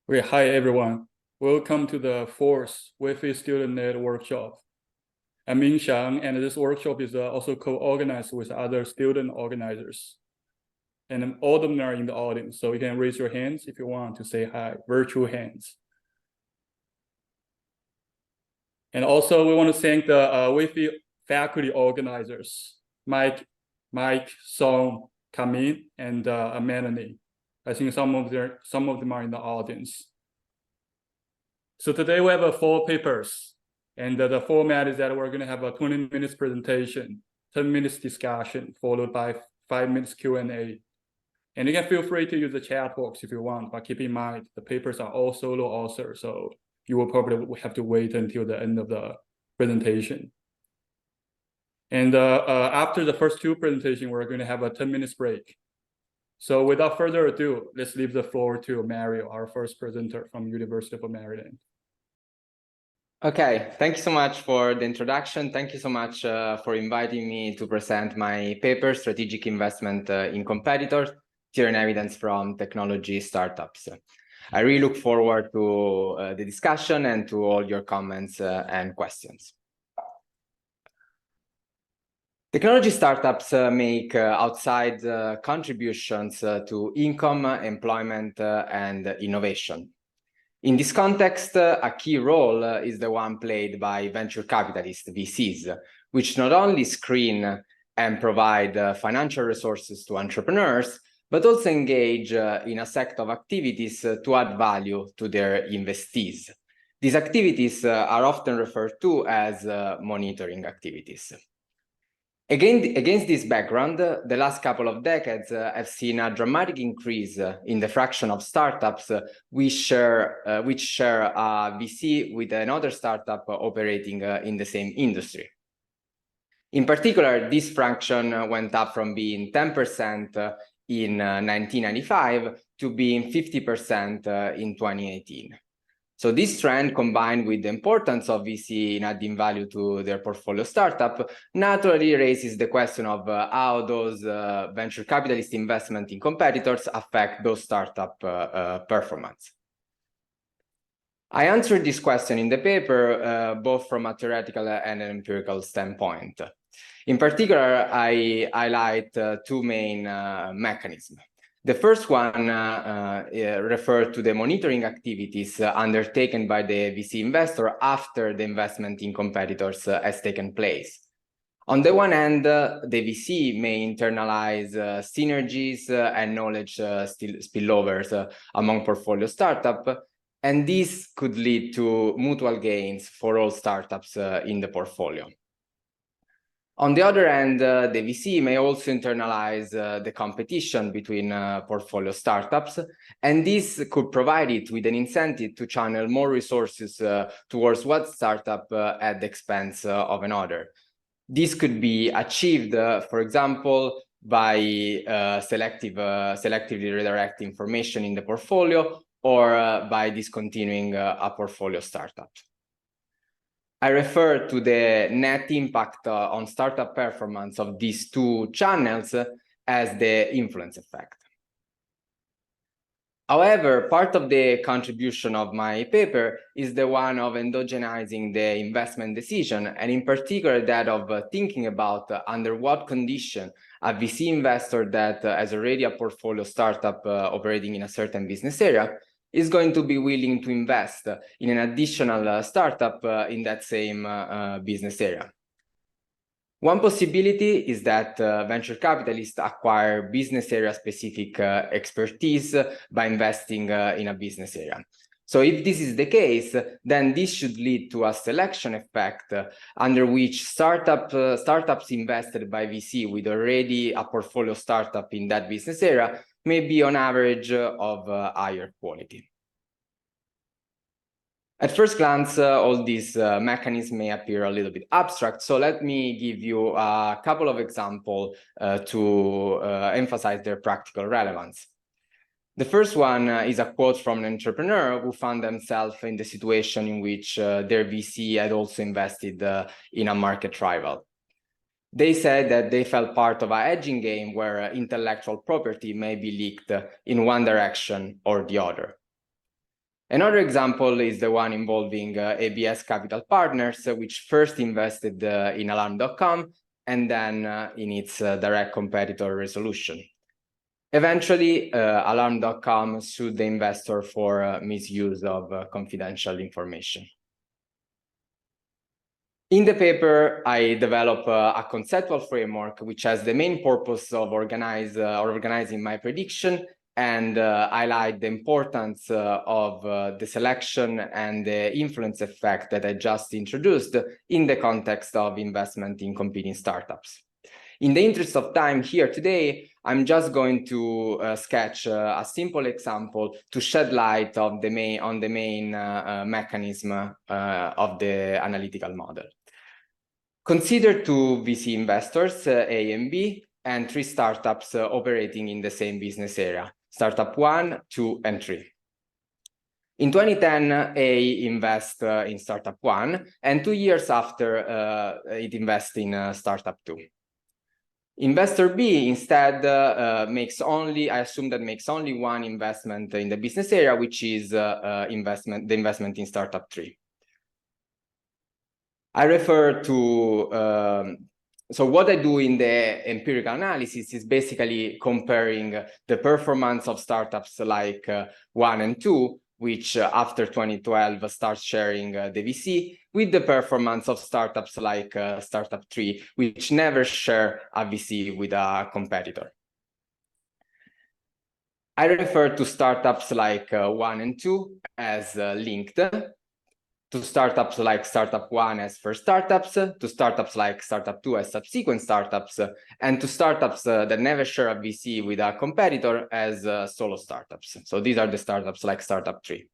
Okay, hi everyone. Welcome to the fourth WEFI StudentNet workshop. I'm Ming Xiang, and this workshop is also co-organized with other student organizers. And all of them are in the audience, so you can raise your hands if you want to say hi, virtual hands. And also, we want to thank the WEFI faculty organizers, Mike, Song, Kamin, and Melanie. I think some of them are in the audience. So today we have 4 papers, and the format is that we're going to have a 20 minutes presentation, 10 minutes discussion, followed by 5 minutes Q&A. And you can feel free to use the chat box if you want, but keep in mind the papers are all solo authors, so you will probably have to wait until the end of the presentation. And after the first 2 presentations, we're going to have a 10 minutes break. So without further ado, let's leave the floor to Mario, our first presenter from University of Maryland. Okay, thank you so much for the introduction. Thank you so much for inviting me to present my paper, Strategic Investment in Competitors, Theory and Evidence from Technology Startups. I really look forward to the discussion and to all your comments and questions. Technology startups make outside contributions to income, employment, and innovation. In this context, a key role is the one played by venture capitalists, VCs, which not only screen and provide financial resources to entrepreneurs, but also engage in a set of activities to add value to their investees. These activities are often referred to as monitoring activities. Against this background, the last couple of decades have seen a dramatic increase in the fraction of startups which share a VC with another startup operating in the same industry. In particular, this fraction went up from being 10% in 1995 to being 50% in 2018. So this trend, combined with the importance of VC in adding value to their portfolio startup, naturally raises the question of how those venture capitalist investment in competitors affect those startup performance. I answered this question in the paper, both from a theoretical and an empirical standpoint. In particular, I highlight 2 main mechanisms. The first one referred to the monitoring activities undertaken by the VC investor after the investment in competitors has taken place. On the one hand, the VC may internalize synergies and knowledge spillovers among portfolio startups, and this could lead to mutual gains for all startups in the portfolio. On the other hand, the VC may also internalize the competition between portfolio startups, and this could provide it with an incentive to channel more resources towards one startup at the expense of another. This could be achieved, for example, by selectively redirecting information in the portfolio or by discontinuing a portfolio startup. I refer to the net impact on startup performance of these 2 channels as the influence effect. However, part of the contribution of my paper is the one of endogenizing the investment decision, and in particular that of thinking about under what condition a VC investor that has already a portfolio startup operating in a certain business area is going to be willing to invest in an additional startup in that same business area. One possibility is that venture capitalists acquire business area specific expertise by investing in a business area. So if this is the case, then this should lead to a selection effect under which startups invested by VC with already a portfolio startup in that business area may be on average of higher quality. At first glance, all these mechanisms may appear a little bit abstract, so let me give you a couple of examples to emphasize their practical relevance. The first one is a quote from an entrepreneur who found themselves in the situation in which their VC had also invested in a market rival. They said that they felt part of a hedging game where intellectual property may be leaked in one direction or the other. Another example is the one involving ABS Capital Partners, which first invested in Alarm.com and then in its direct competitor Resolution. Eventually, Alarm.com sued the investor for misuse of confidential information. In the paper, I develop a conceptual framework which has the main purpose of organizing my prediction and highlight the importance of the selection and the influence effect that I just introduced in the context of investment in competing startups. In the interest of time here today, I'm just going to sketch a simple example to shed light on the main mechanism of the analytical model. Consider two VC investors, A and B, and three startups operating in the same business area, Startup 1, 2, and 3. In 2010, A invests in Startup 1, and 2 years after, it invests in Startup 2. Investor B instead makes only one investment in the business area, which is the investment in Startup 3. I refer to, so what I do in the empirical analysis is basically comparing the performance of startups like 1 and 2, which after 2012 starts sharing the VC, with the performance of startups like Startup 3, which never share a VC with a competitor. I refer to startups like 1 and 2 as linked, to startups like Startup 1 as first startups, to startups like Startup 2 as subsequent startups, and to startups that never share a VC with a competitor as solo startups. So these are the startups like Startup 3.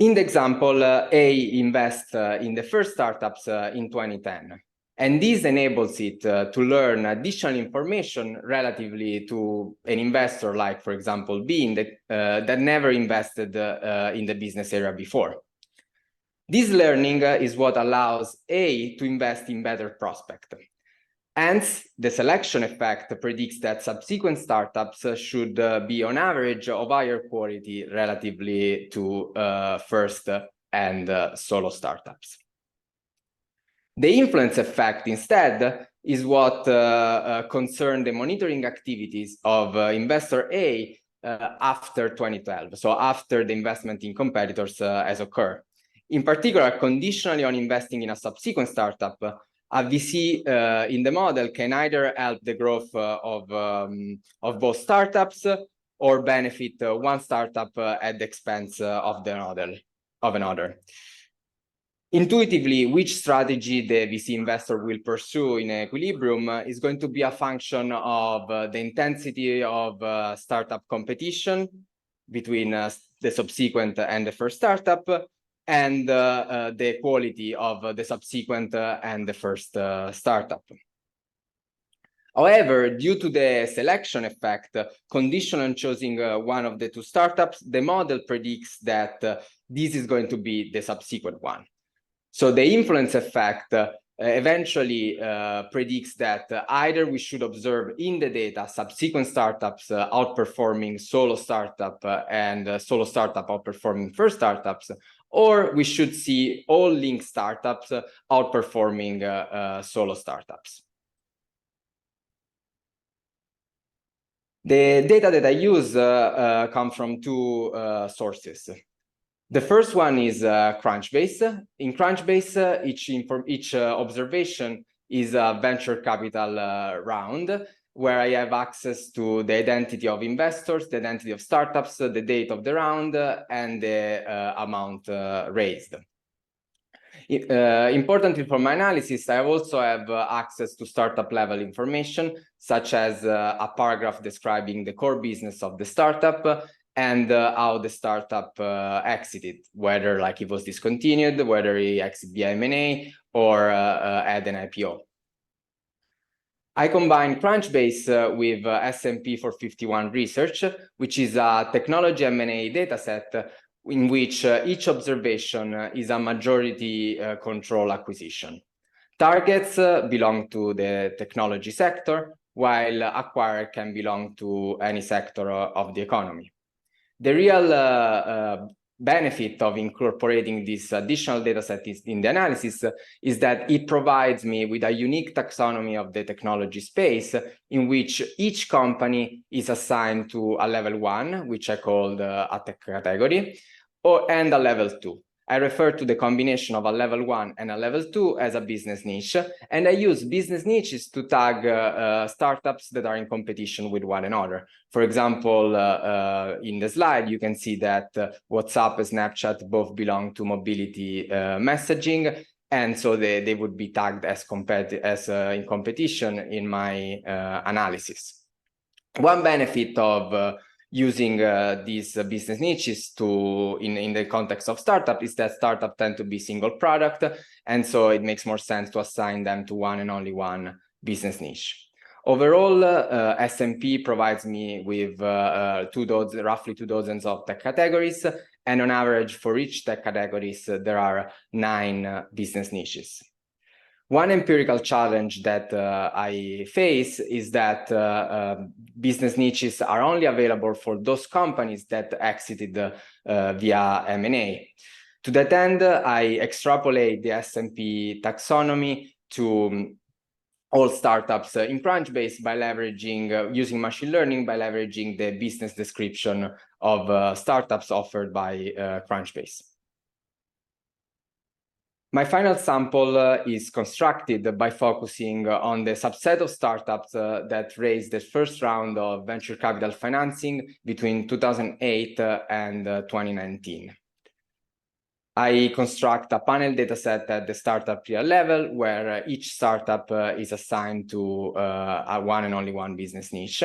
In the example, A invests in the first startups in 2010, and this enables it to learn additional information relatively to an investor like, for example, B that never invested in the business area before. This learning is what allows A to invest in better prospects. Hence, the selection effect predicts that subsequent startups should be on average of higher quality relatively to first and solo startups. The influence effect instead is what concerns the monitoring activities of investor A after 2012, so after the investment in competitors has occurred. In particular, conditionally on investing in a subsequent startup, a VC in the model can either help the growth of both startups or benefit one startup at the expense of another. Intuitively, which strategy the VC investor will pursue in equilibrium is going to be a function of the intensity of startup competition between the subsequent and the first startup, and the quality of the subsequent and the first startup. However, due to the selection effect, conditional on choosing one of the two startups, the model predicts that this is going to be the subsequent one. So the influence effect eventually predicts that either we should observe in the data subsequent startups outperforming solo startup and solo startup outperforming first startups, or we should see all linked startups outperforming solo startups. The data that I use come from two sources. The first one is Crunchbase. In Crunchbase, each observation is a venture capital round, where I have access to the identity of investors, the identity of startups, the date of the round, and the amount raised. Importantly for my analysis, I also have access to startup level information, such as a paragraph describing the core business of the startup and how the startup exited, whether like it was discontinued, whether it exited via M&A or had an IPO. I combine Crunchbase with S&P 451 Research, which is a technology M&A dataset in which each observation is a majority control acquisition. Targets belong to the technology sector, while acquirer can belong to any sector of the economy. The real benefit of incorporating this additional data set in the analysis is that it provides me with a unique taxonomy of the technology space in which each company is assigned to a level 1, which I called a tech category, and a level 2. I refer to the combination of a level 1 and a level 2 as a business niche, and I use business niches to tag startups that are in competition with one another. For example, in the slide, you can see that WhatsApp and Snapchat both belong to mobility messaging, and so they would be tagged as in competition in my analysis. One benefit of using these business niches in the context of startup is that startups tend to be single product, and so it makes more sense to assign them to one and only one business niche. Overall, S&P provides me with roughly 24 of tech categories, and on average for each tech categories there are 9 business niches. One empirical challenge that I face is that business niches are only available for those companies that exited via M&A. To that end, I extrapolate the S&P taxonomy to all startups in Crunchbase by leveraging, using machine learning, by leveraging the business description of startups offered by Crunchbase. My final sample is constructed by focusing on the subset of startups that raised the first round of venture capital financing between 2008 and 2019. I construct a panel dataset at the startup tier level where each startup is assigned to one and only one business niche.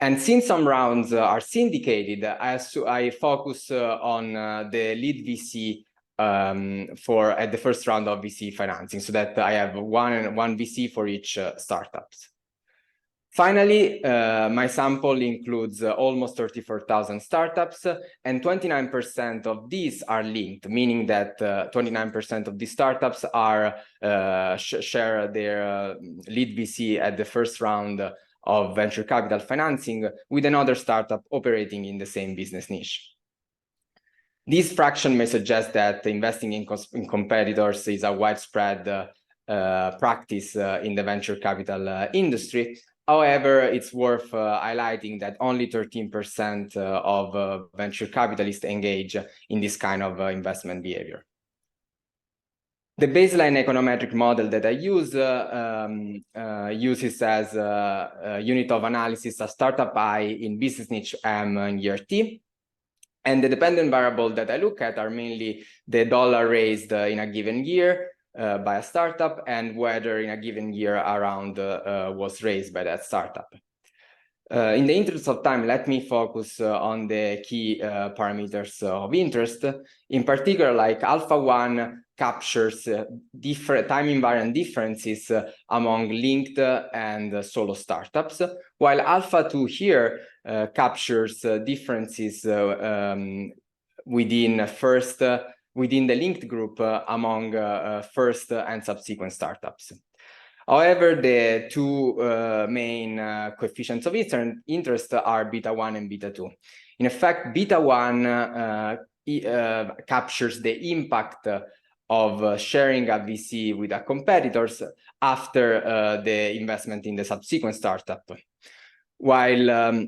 And since some rounds are syndicated, I focus on the lead VC at the first round of VC financing, so that I have one VC for each startups. Finally, my sample includes almost 34,000 startups, and 29% of these are linked, meaning that 29% of these startups are share their lead VC at the first round of venture capital financing with another startup operating in the same business niche. This fraction may suggest that investing in competitors is a widespread practice in the venture capital industry. However, it's worth highlighting that only 13% of venture capitalists engage in this kind of investment behavior. The baseline econometric model that I use uses as a unit of analysis a startup I in business niche M in year T. And the dependent variable that I look at are mainly the dollar raised in a given year by a startup and whether in a given year a round was raised by that startup. In the interest of time, let me focus on the key parameters of interest. In particular, like alpha 1 captures different time invariant differences among linked and solo startups, while alpha 2 here captures differences within the linked group among first and subsequent startups. However, the two main coefficients of interest are beta 1 and beta 2. In effect, beta 1 captures the impact of sharing a VC with a competitors after the investment in the subsequent startup, while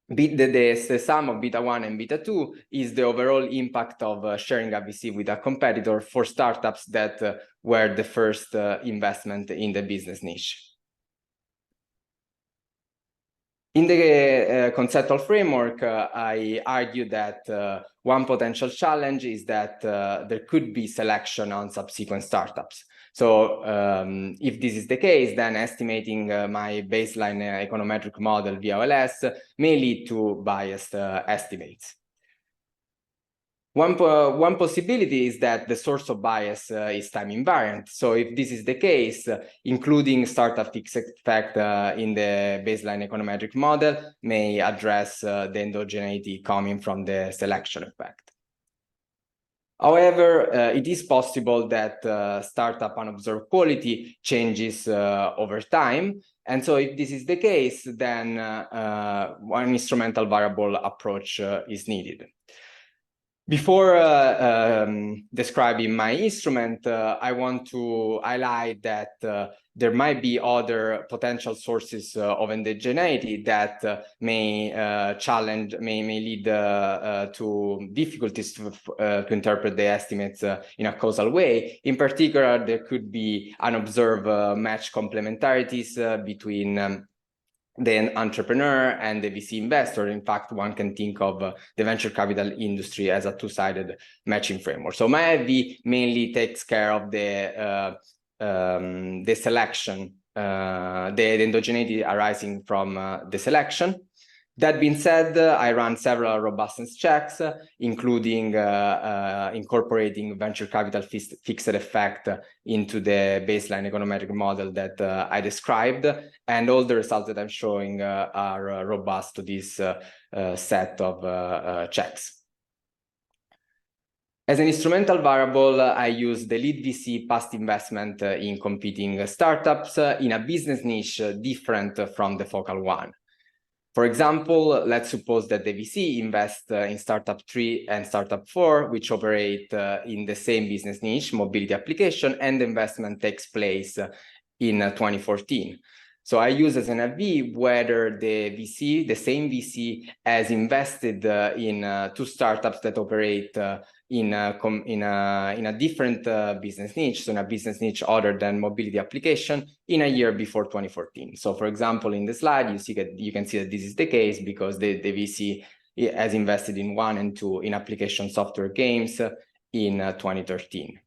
the sum of beta 1 and beta 2 is the overall impact of sharing a VC with a competitor for startups that were the first investment in the business niche. In the conceptual framework, I argue that one potential challenge is that there could be selection on subsequent startups. So if this is the case, then estimating my baseline econometric model via OLS may lead to biased estimates. One possibility is that the source of bias is time invariant. So if this is the case, including startup fixed effect in the baseline econometric model may address the endogeneity coming from the selection effect. However, it is possible that startup unobserved quality changes over time. And so if this is the case, then one instrumental variable approach is needed. Before describing my instrument, I want to highlight that there might be other potential sources of endogeneity that may lead to difficulties to interpret the estimates in a causal way. In particular, there could be unobserved match complementarities between the entrepreneur and the VC investor. In fact, one can think of the venture capital industry as a two-sided matching framework. So MyIV mainly takes care of the selection, the endogeneity arising from the selection. That being said, I run several robustness checks, including incorporating venture capital fixed effect into the baseline econometric model that I described. And all the results that I'm showing are robust to this set of checks. As an instrumental variable, I use the lead VC past investment in competing startups in a business niche different from the focal one. For example, let's suppose that the VC invests in startup 3 and startup 4, which operate in the same business niche, mobility application, and the investment takes place in 2014. So I use as an AV whether the same VC has invested in 2 startups that operate in a different business niche, so in a business niche other than mobility application, in a year before 2014. So for example, in the slide, you can see that this is the case because the VC has invested in 1 and 2 in application software games in 2013.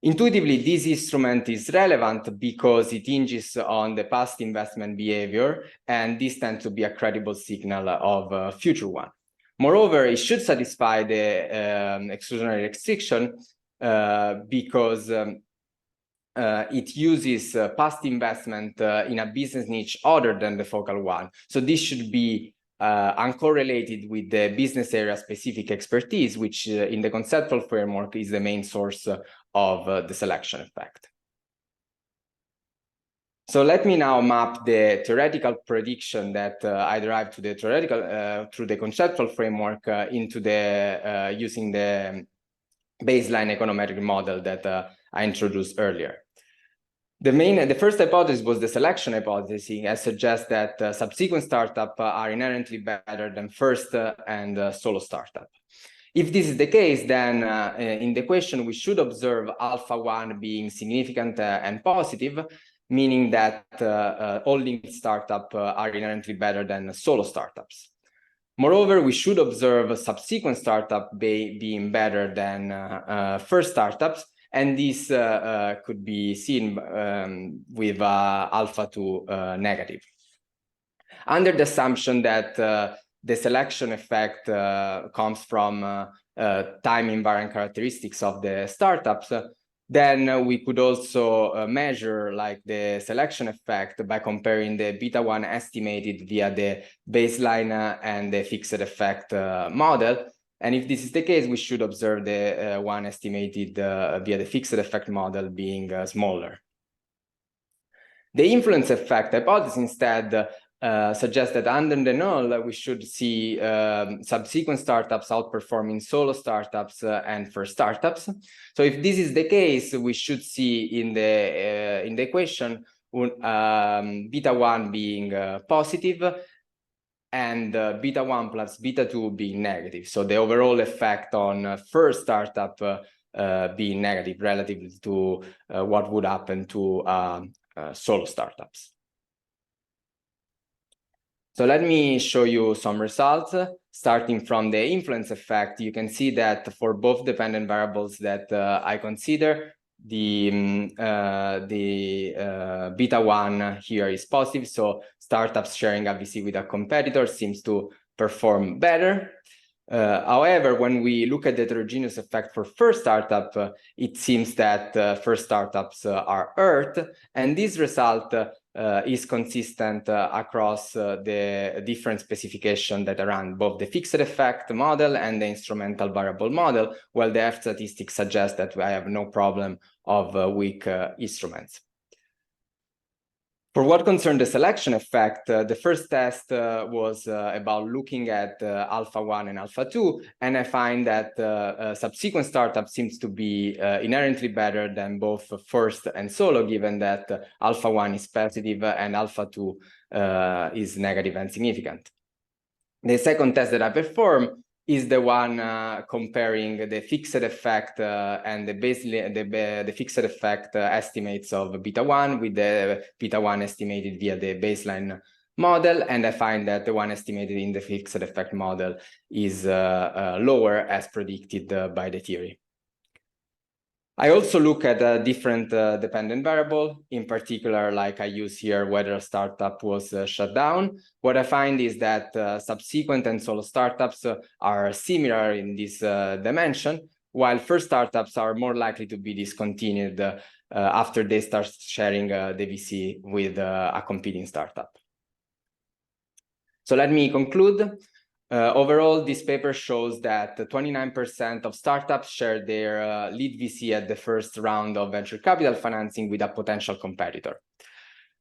Intuitively, this instrument is relevant because it hinges on the past investment behavior, and this tends to be a credible signal of future one. Moreover, it should satisfy the exclusionary restriction because it uses past investment in a business niche other than the focal one. So this should be uncorrelated with the business area specific expertise, which in the conceptual framework is the main source of the selection effect. So let me now map the theoretical prediction that I derived to the theoretical through the conceptual framework into the using the baseline econometric model that I introduced earlier. The first hypothesis was the selection hypothesis, and suggests that subsequent startups are inherently better than first and solo startup. If this is the case, then in the equation, we should observe alpha 1 being significant and positive, meaning that all linked startups are inherently better than solo startups. Moreover, we should observe subsequent startups being better than first startups, and this could be seen with alpha 2 negative. Under the assumption that the selection effect comes from time invariant characteristics of the startups, then we could also measure like the selection effect by comparing the beta 1 estimated via the baseline and the fixed effect model. And if this is the case, we should observe the one estimated via the fixed effect model being smaller. The influence effect hypothesis instead suggests that under the null, we should see subsequent startups outperforming solo startups and first startups. So if this is the case, we should see in the equation beta 1 being positive and beta 1 plus beta 2 being negative. So the overall effect on first startup being negative relative to what would happen to solo startups. So let me show you some results. Starting from the influence effect, you can see that for both dependent variables that I consider, the beta 1 here is positive. So startups sharing a VC with a competitor seems to perform better. However, when we look at the heterogeneous effect for first startup, it seems that first startups are hurt, and this result is consistent across the different specifications that run both the fixed effect model and the instrumental variable model, while the F statistics suggest that I have no problem of weak instruments. For what concerns the selection effect, the first test was about looking at alpha 1 and alpha 2, and I find that subsequent startup seems to be inherently better than both first and solo, given that alpha 1 is positive and alpha 2 is negative and significant. The second test that I performed is the one comparing the fixed effect and the fixed effect estimates of beta 1 with the beta 1 estimated via the baseline model, and I find that the one estimated in the fixed effect model is lower as predicted by the theory. I also look at a different dependent variable, in particular, like I use here, whether a startup was shut down. What I find is that subsequent and solo startups are similar in this dimension, while first startups are more likely to be discontinued after they start sharing the VC with a competing startup. So let me conclude. Overall, this paper shows that 29% of startups share their lead VC at the first round of venture capital financing with a potential competitor.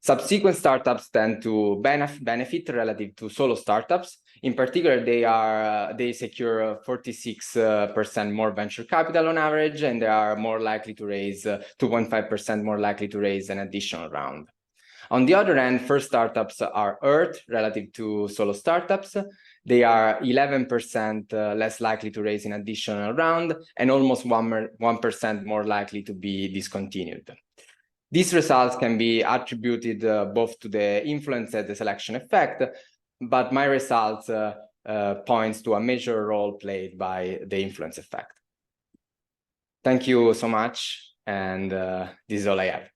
Subsequent startups tend to benefit relative to solo startups. In particular, they secure 46% more venture capital on average, and they are more likely to raise 2.5% more likely to raise an additional round. On the other hand, first startups are hurt relative to solo startups. They are 11% less likely to raise an additional round and almost 1% more likely to be discontinued. These results can be attributed both to the influence and the selection effect, but my results points to a major role played by the influence effect. Thank you so much, and this is all I have.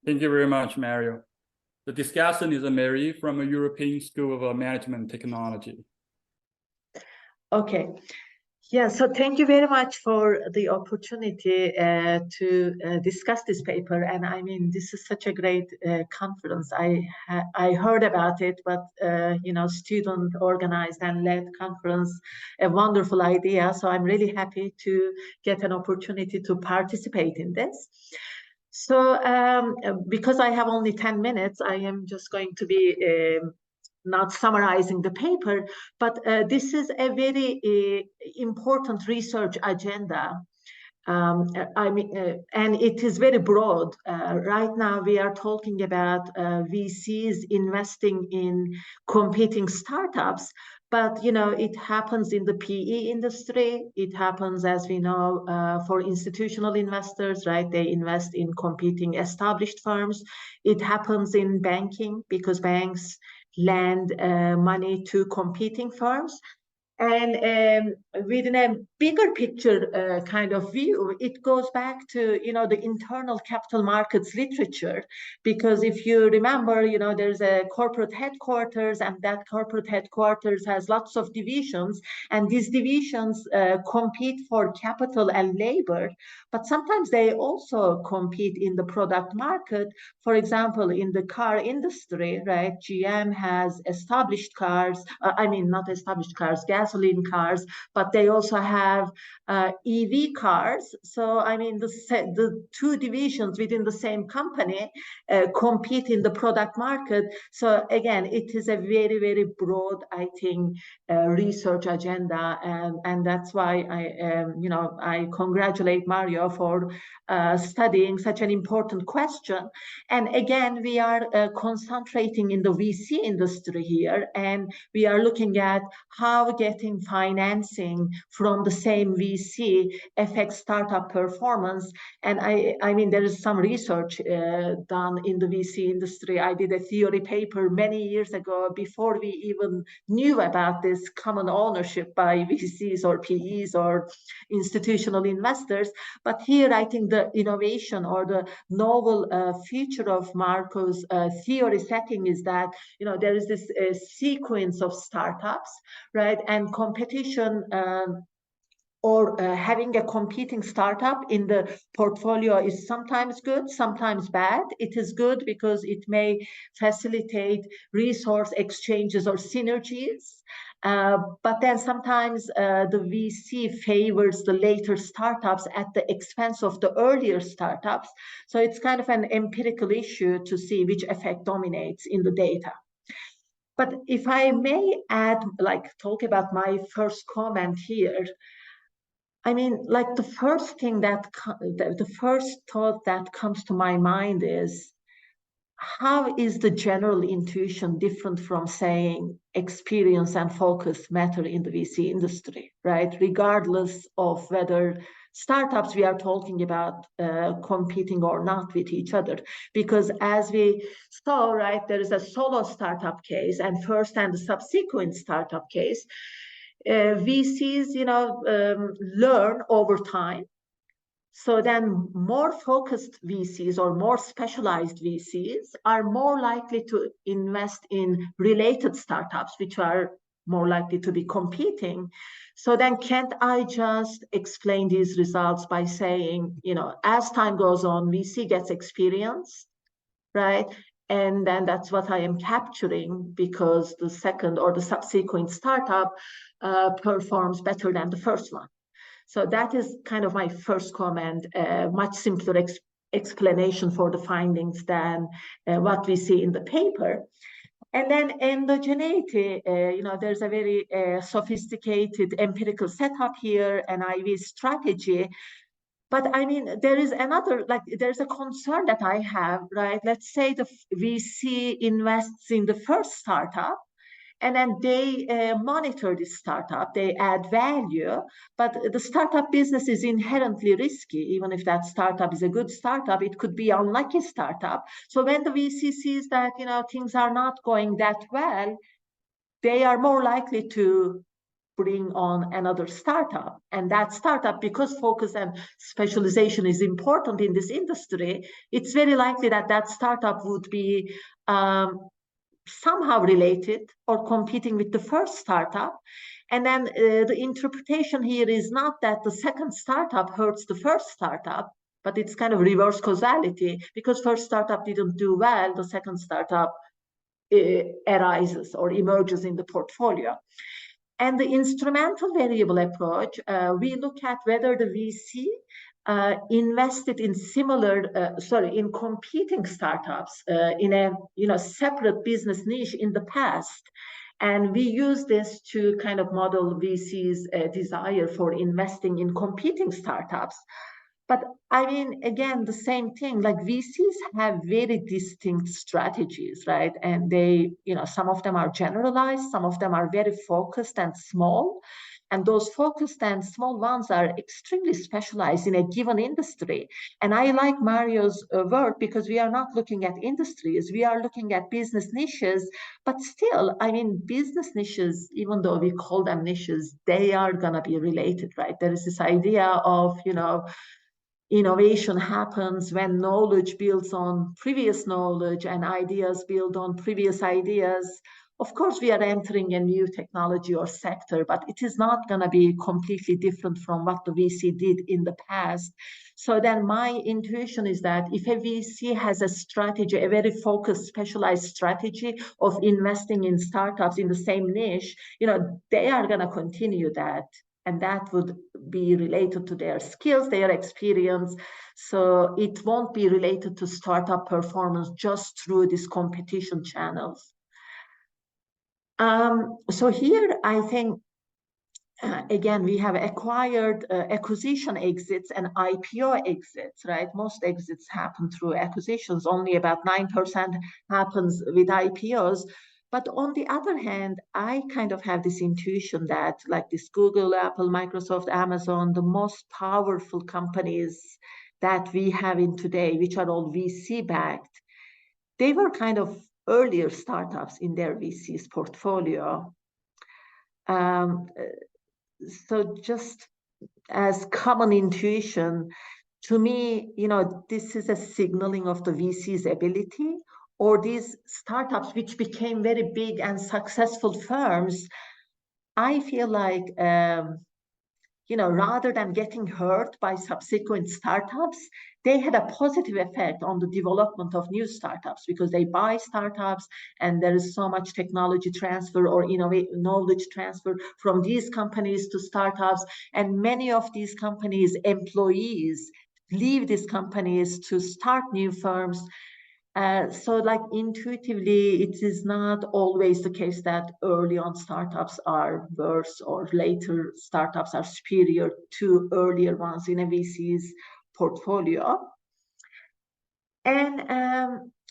Thank you very much, Mario. The discussion is Mary from a European School of Management Technology. Okay. Yeah, so thank you very much for the opportunity to discuss this paper. And I mean, this is such a great conference. I heard about it, but you know, student organized and led conference, a wonderful idea. So I'm really happy to get an opportunity to participate in this. So because I have only 10 minutes, I am just going to be not summarizing the paper, but this is a very important research agenda. I mean, and it is very broad. Right now, we are talking about VCs investing in competing startups, but you know, it happens in the PE industry. It happens, as we know, for institutional investors, right? They invest in competing established firms. It happens in banking because banks lend money to competing firms. And within a bigger picture kind of view, it goes back to, you know, the internal capital markets literature. Because if you remember, you know, there's a corporate headquarters, and that corporate headquarters has lots of divisions. And these divisions compete for capital and labor. But sometimes they also compete in the product market. For example, in the car industry, right? GM has established cars, I mean, not established cars, gasoline cars, but they also have EV cars. So, I mean, the two divisions within the same company compete in the product market. So again, it is a very, very broad, I think, research agenda. And that's why you know, I congratulate Mario for studying such an important question. And again, we are concentrating in the VC industry here, and we are looking at how getting financing from the same VC affects startup performance. And I mean, there is some research done in the VC industry. I did a theory paper many years ago before we even knew about this common ownership by VCs or PEs or institutional investors. But here, I think the innovation or the novel feature of Marco's theory setting is that, you know, there is this sequence of startups, right? And competition or having a competing startup in the portfolio is sometimes good, sometimes bad. It is good because it may facilitate resource exchanges or synergies. But then sometimes the VC favors the later startups at the expense of the earlier startups. So it's kind of an empirical issue to see which effect dominates in the data. But if I may add, like talk about my first comment here, I mean, like the first thing the first thought that comes to my mind is, how is the general intuition different from saying experience and focus matter in the VC industry, right? Regardless of whether startups we are talking about competing or not with each other. Because as we saw, right, there is a solo startup case and first and the subsequent startup case. VCs, learn over time. So then more focused VCs or more specialized VCs are more likely to invest in related startups, which are more likely to be competing. So then can't I just explain these results by saying, as time goes on, VC gets experience, right? And then that's what I am capturing because the second or the subsequent startup performs better than the first one. So that is kind of my first comment, much simpler explanation for the findings than what we see in the paper. And then endogeneity, there's a very sophisticated empirical setup here, an IV strategy. But I mean, there is another, there's a concern that I have, right? Let's say the VC invests in the first startup, and then they monitor this startup, they add value, but the startup business is inherently risky. Even if that startup is a good startup, it could be an unlucky startup. So when the VC sees that, things are not going that well, they are more likely to bring on another startup. And that startup, because focus and specialization is important in this industry, it's very likely that that startup would be somehow related or competing with the first startup. And then the interpretation here is not that the second startup hurts the first startup, but it's kind of reverse causality. Because first startup didn't do well, the second startup arises or emerges in the portfolio. And the instrumental variable approach, we look at whether the VC invested in in competing startups in a separate business niche in the past. And we use this to kind of model VC's desire for investing in competing startups. But I mean, again, the same thing, like VCs have very distinct strategies, right? And they, some of them are generalized, some of them are very focused and small. And those focused and small ones are extremely specialized in a given industry. And I like Mario's work because we are not looking at industries, we are looking at business niches. But still, I mean, business niches, even though we call them niches, they are going to be related, right? There is this idea of, innovation happens when knowledge builds on previous knowledge and ideas build on previous ideas. Of course, we are entering a new technology or sector, but it is not going to be completely different from what the VC did in the past. So then my intuition is that if a VC has a strategy, a very focused, specialized strategy of investing in startups in the same niche, they are going to continue that. And that would be related to their skills, their experience. So it won't be related to startup performance just through these competition channels. So here, I think, again, we have acquired acquisition exits and IPO exits, right? Most exits happen through acquisitions. Only about 9% happens with IPOs. But on the other hand, I kind of have this intuition that like this Google, Apple, Microsoft, Amazon, the most powerful companies that we have in today, which are all VC backed, they were kind of earlier startups in their VC's portfolio. So just as common intuition, to me, this is a signaling of the VC's ability, or these startups which became very big and successful firms. I feel like rather than getting hurt by subsequent startups, they had a positive effect on the development of new startups because they buy startups and there is so much technology transfer or knowledge transfer from these companies to startups. And many of these companies' employees leave these companies to start new firms. So like intuitively, it is not always the case that early on startups are worse or later startups are superior to earlier ones in a VC's portfolio.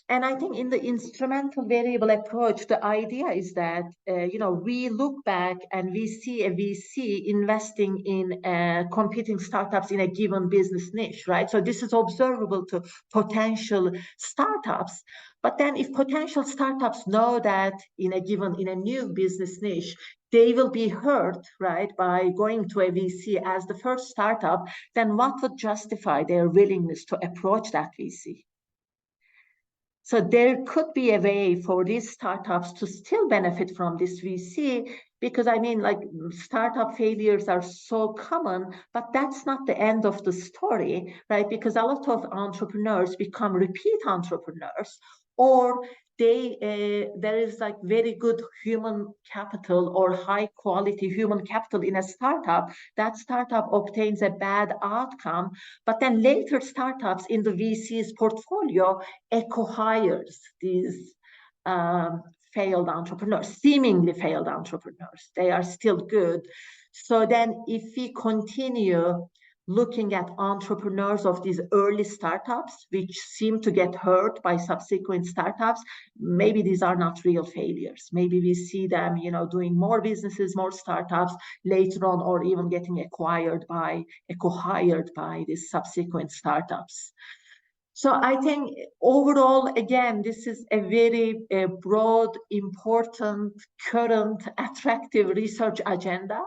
And I think in the instrumental variable approach, the idea is that, we look back and we see a VC investing in competing startups in a given business niche, right? So this is observable to potential startups. But then if potential startups know that in a new business niche, they will be hurt, right, by going to a VC as the first startup, then what would justify their willingness to approach that VC? So there could be a way for these startups to still benefit from this VC, because startup failures are so common, but that's not the end of the story, right? Because a lot of entrepreneurs become repeat entrepreneurs, or there is very good human capital or high quality human capital in a startup. That startup obtains a bad outcome, but then later startups in the VC's portfolio acquires these failed entrepreneurs, seemingly failed entrepreneurs. They are still good. So then if we continue looking at entrepreneurs of these early startups, which seem to get hurt by subsequent startups, maybe these are not real failures. Maybe we see them, doing more businesses, more startups later on, or even getting acquired by these subsequent startups. So I think overall, again, this is a very broad, important, current, attractive research agenda.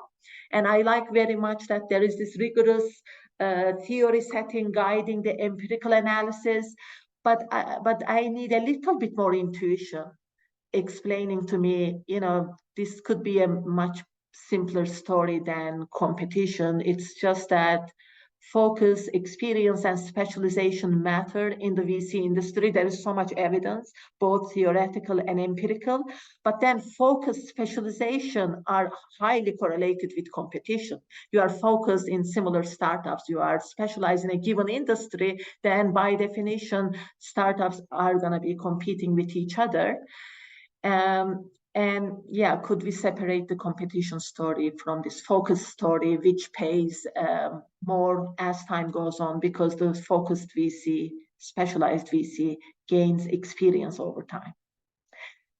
And I like very much that there is this rigorous theory setting guiding the empirical analysis. But I need a little bit more intuition explaining to me, this could be a much simpler story than competition. It's just that focus, experience, and specialization matter in the VC industry. There is so much evidence, both theoretical and empirical, but then focus, specialization are highly correlated with competition. You are focused in similar startups, you are specialized in a given industry, then by definition, startups are going to be competing with each other. And yeah, could we separate the competition story from this focus story, which pays more as time goes on, because the focused VC, specialized VC, gains experience over time.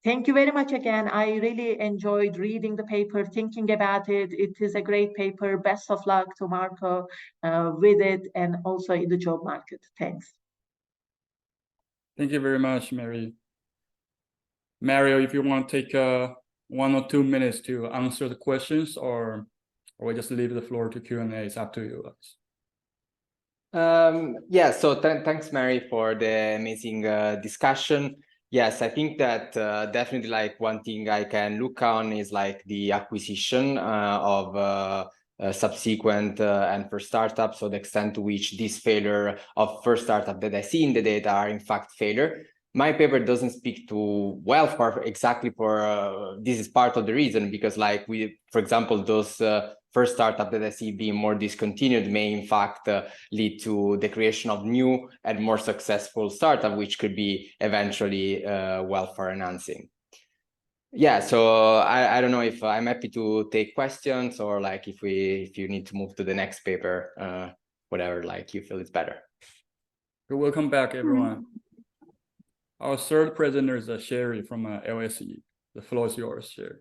Thank you very much again. I really enjoyed reading the paper, thinking about it. It is a great paper. Best of luck to Marco with it and also in the job market. Thanks. Thank you very much, Mary. Mario, if you want to take 1 or 2 minutes to answer the questions, or we just leave the floor to Q&A, it's up to you. Yeah, so thanks, Mary, for the amazing discussion. Yes, I think that definitely one thing I can look on is the acquisition of subsequent and first startups, so the extent to which this failure of first startup that I see in the data are in fact failure. My paper doesn't speak to wealth exactly for this is part of the reason, because for example, those first startup that I see being more discontinued may in fact lead to the creation of new and more successful startup, which could be eventually welfare enhancing. Yeah, so I don't know if I'm happy to take questions, or if you need to move to the next paper, whatever you feel is better. Welcome back, everyone. Our third presenter is Sherry from LSE. The floor is yours, Sherry.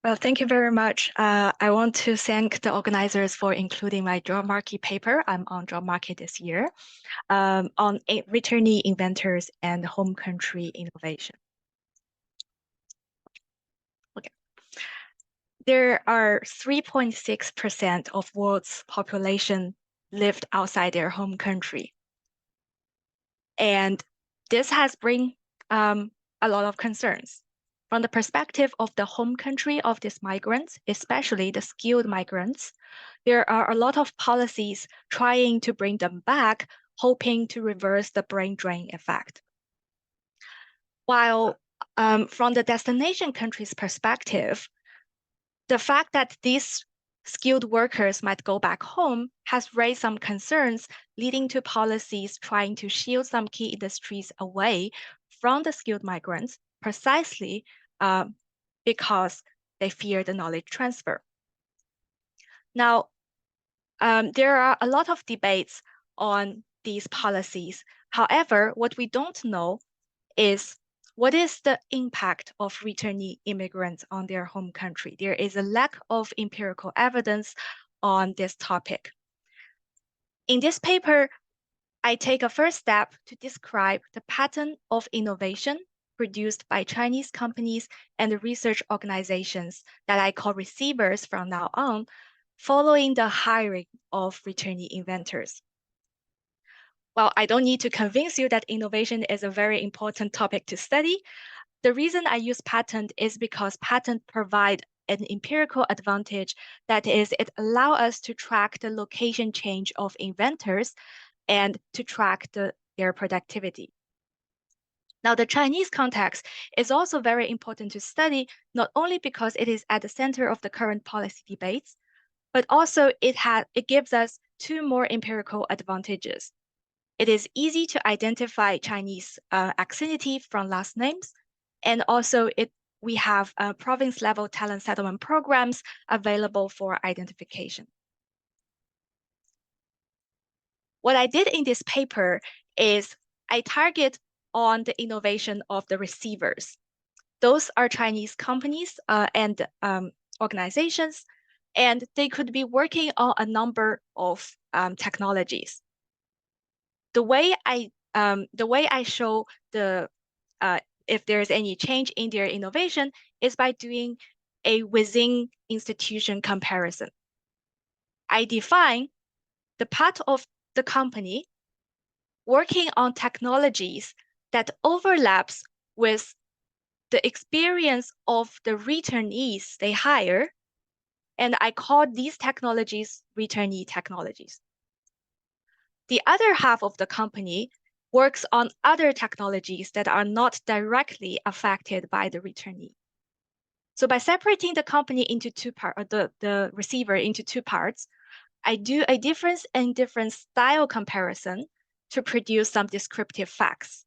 Well, thank you very much. I want to thank the organizers for including my job market paper. I'm on job market this year on returnee inventors and home country innovation. Okay. There are 3.6% of world's population lived outside their home country. And this has bring a lot of concerns. from the perspective of the home country of these migrants, especially the skilled migrants, there are a lot of policies trying to bring them back, hoping to reverse the brain drain effect. While from the destination country's perspective, the fact that these skilled workers might go back home has raised some concerns, leading to policies trying to shield some key industries away from the skilled migrants, precisely because they fear the knowledge transfer. Now, there are a lot of debates on these policies. However, what we don't know is what is the impact of returnee immigrants on their home country? There is a lack of empirical evidence on this topic. In this paper, I take a first step to describe the pattern of innovation produced by Chinese companies and the research organizations that I call receivers from now on, following the hiring of returnee inventors. Well, I don't need to convince you that innovation is a very important topic to study. The reason I use patent is because patents provide an empirical advantage. That is, it allows us to track the location change of inventors and to track their productivity. Now, the Chinese context is also very important to study, not only because it is at the center of the current policy debates, but also it gives us two more empirical advantages. It is easy to identify Chinese affinity from last names, and also we have province-level talent settlement programs available for identification. What I did in this paper is I target on the innovation of the receivers. Those are Chinese companies and organizations, and they could be working on a number of technologies. The way I show if there is any change in their innovation is by doing a within institution comparison. I define the part of the company working on technologies that overlaps with the experience of the returnees they hire, and I call these technologies returnee technologies. The other half of the company works on other technologies that are not directly affected by the returnee. So by separating the company into two parts, the receiver into two parts, I do a difference and different style comparison to produce some descriptive facts.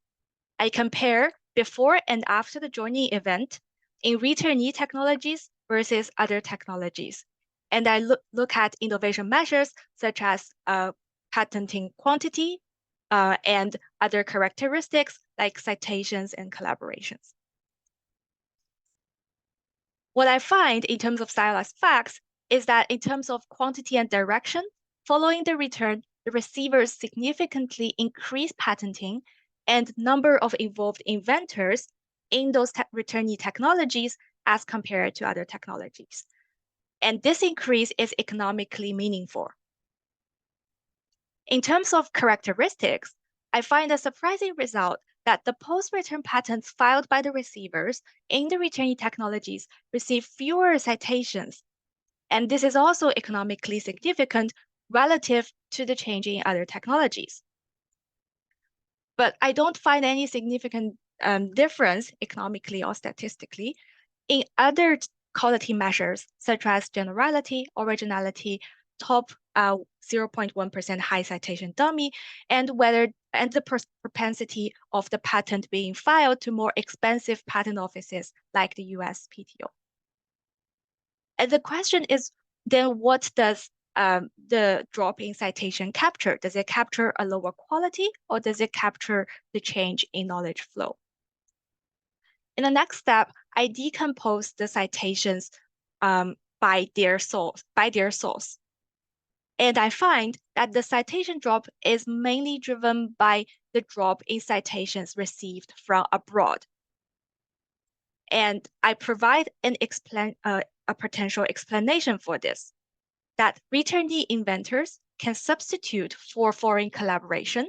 I compare before and after the joining event in returnee technologies versus other technologies. And I look at innovation measures such as patenting quantity and other characteristics like citations and collaborations. What I find in terms of stylized facts is that in terms of quantity and direction, following the return, the receivers significantly increase patenting and number of involved inventors in those returnee technologies as compared to other technologies. And this increase is economically meaningful. In terms of characteristics, I find a surprising result that the post-return patents filed by the receivers in the returnee technologies receive fewer citations. And this is also economically significant relative to the change in other technologies. But I don't find any significant difference economically or statistically in other quality measures, such as generality, originality, top 0.1% high citation dummy, and the propensity of the patent being filed to more expensive patent offices like the USPTO. And the question is, then what does the drop in citation capture? Does it capture a lower quality, or does it capture the change in knowledge flow? In the next step, I decompose the citations by their source. And I find that the citation drop is mainly driven by the drop in citations received from abroad. And I provide a potential explanation for this, that returnee inventors can substitute for foreign collaboration.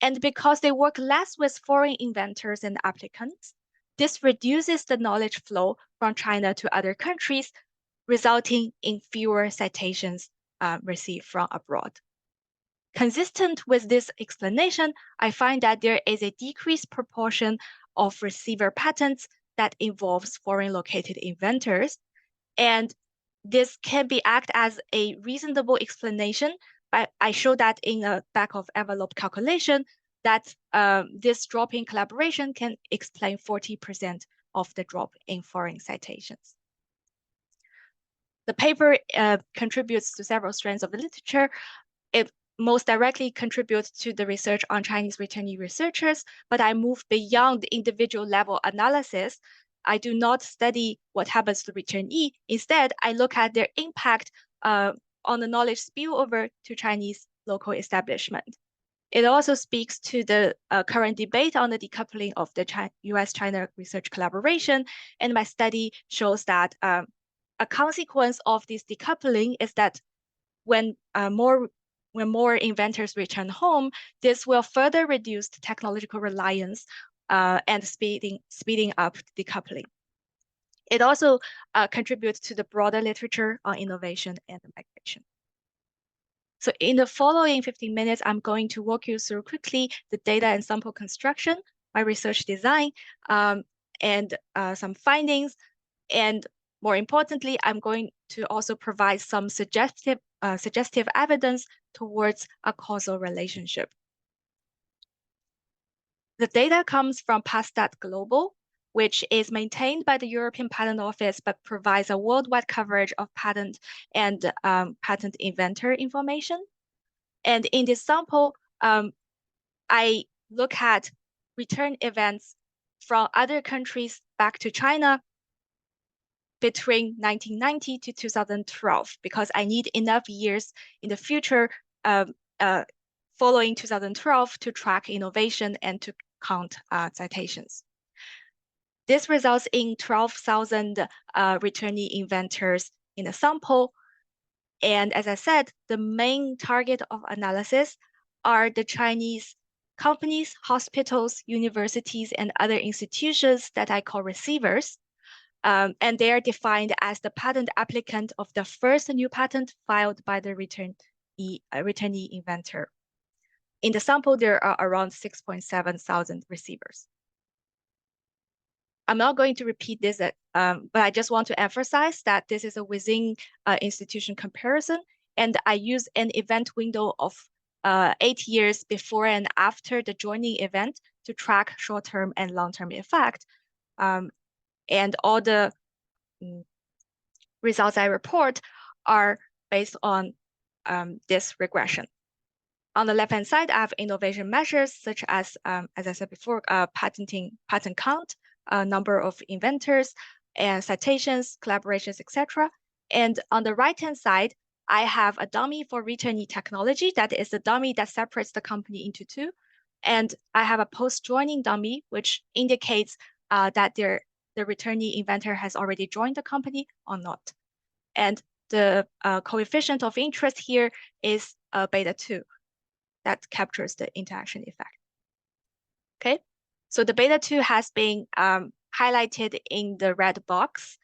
And because they work less with foreign inventors and applicants, This reduces the knowledge flow from China to other countries, resulting in fewer citations received from abroad. Consistent with this explanation, I find that there is a decreased proportion of receiver patents that involves foreign located inventors, and this can be act as a reasonable explanation. But I show that in a back of envelope calculation that this drop in collaboration can explain 40% of the drop in foreign citations. The paper contributes to several strands of the literature. It most directly contributes to the research on Chinese returnee researchers, but I move beyond the individual level analysis. I do not study what happens to returnee. Instead, I look at their impact on the knowledge spillover to Chinese local establishment. It also speaks to the current debate on the decoupling of the US-China research collaboration, and my study shows that a consequence of this decoupling is that when more inventors return home, this will further reduce the technological reliance and speeding up decoupling. It also contributes to the broader literature on innovation and migration. So in the following 15 minutes, I'm going to walk you through quickly the data and sample construction, my research design, and some findings. And more importantly, I'm going to also provide some suggestive evidence towards a causal relationship. The data comes from PassStat Global, which is maintained by the European Patent Office, but provides a worldwide coverage of patent and patent inventor information. And in this sample, I look at return events from other countries back to China between 1990 to 2012, because I need enough years in the future following 2012 to track innovation and to count citations. This results in 12,000 returnee inventors in a sample. And as I said, the main target of analysis are the Chinese companies, hospitals, universities, and other institutions that I call receivers. And they are defined as the patent applicant of the first new patent filed by the returnee inventor. In the sample, there are around 6.7 thousand receivers. I'm not going to repeat this, but I just want to emphasize that this is a within institution comparison, and I use an event window of 8 years before and after the joining event to track short-term and long-term effect. And all the results I report are based on this regression. On the left-hand side, I have innovation measures such as I said before, patent count, number of inventors, and citations, collaborations, etc. And on the right-hand side, I have a dummy for returnee technology. That is the dummy that separates the company into two. And I have a post-joining dummy, which indicates that the returnee inventor has already joined the company or not. And the coefficient of interest here is beta 2 that captures the interaction effect. Okay, so the beta 2 has been highlighted in the red box.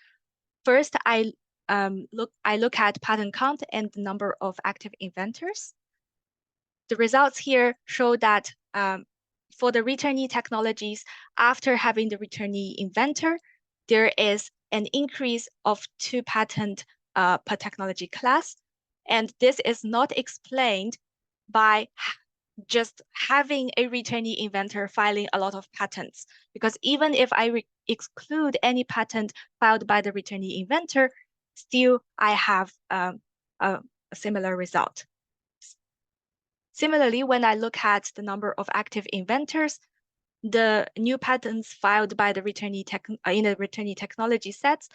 First, I look at patent count and the number of active inventors. The results here show that for the returnee technologies, after having the returnee inventor, there is an increase of 2 patents per technology class. And this is not explained by just having a returnee inventor filing a lot of patents, because even if I exclude any patent filed by the returnee inventor, still I have a similar result. Similarly, when I look at the number of active inventors, the new patents filed by the returnee in the returnee technology sets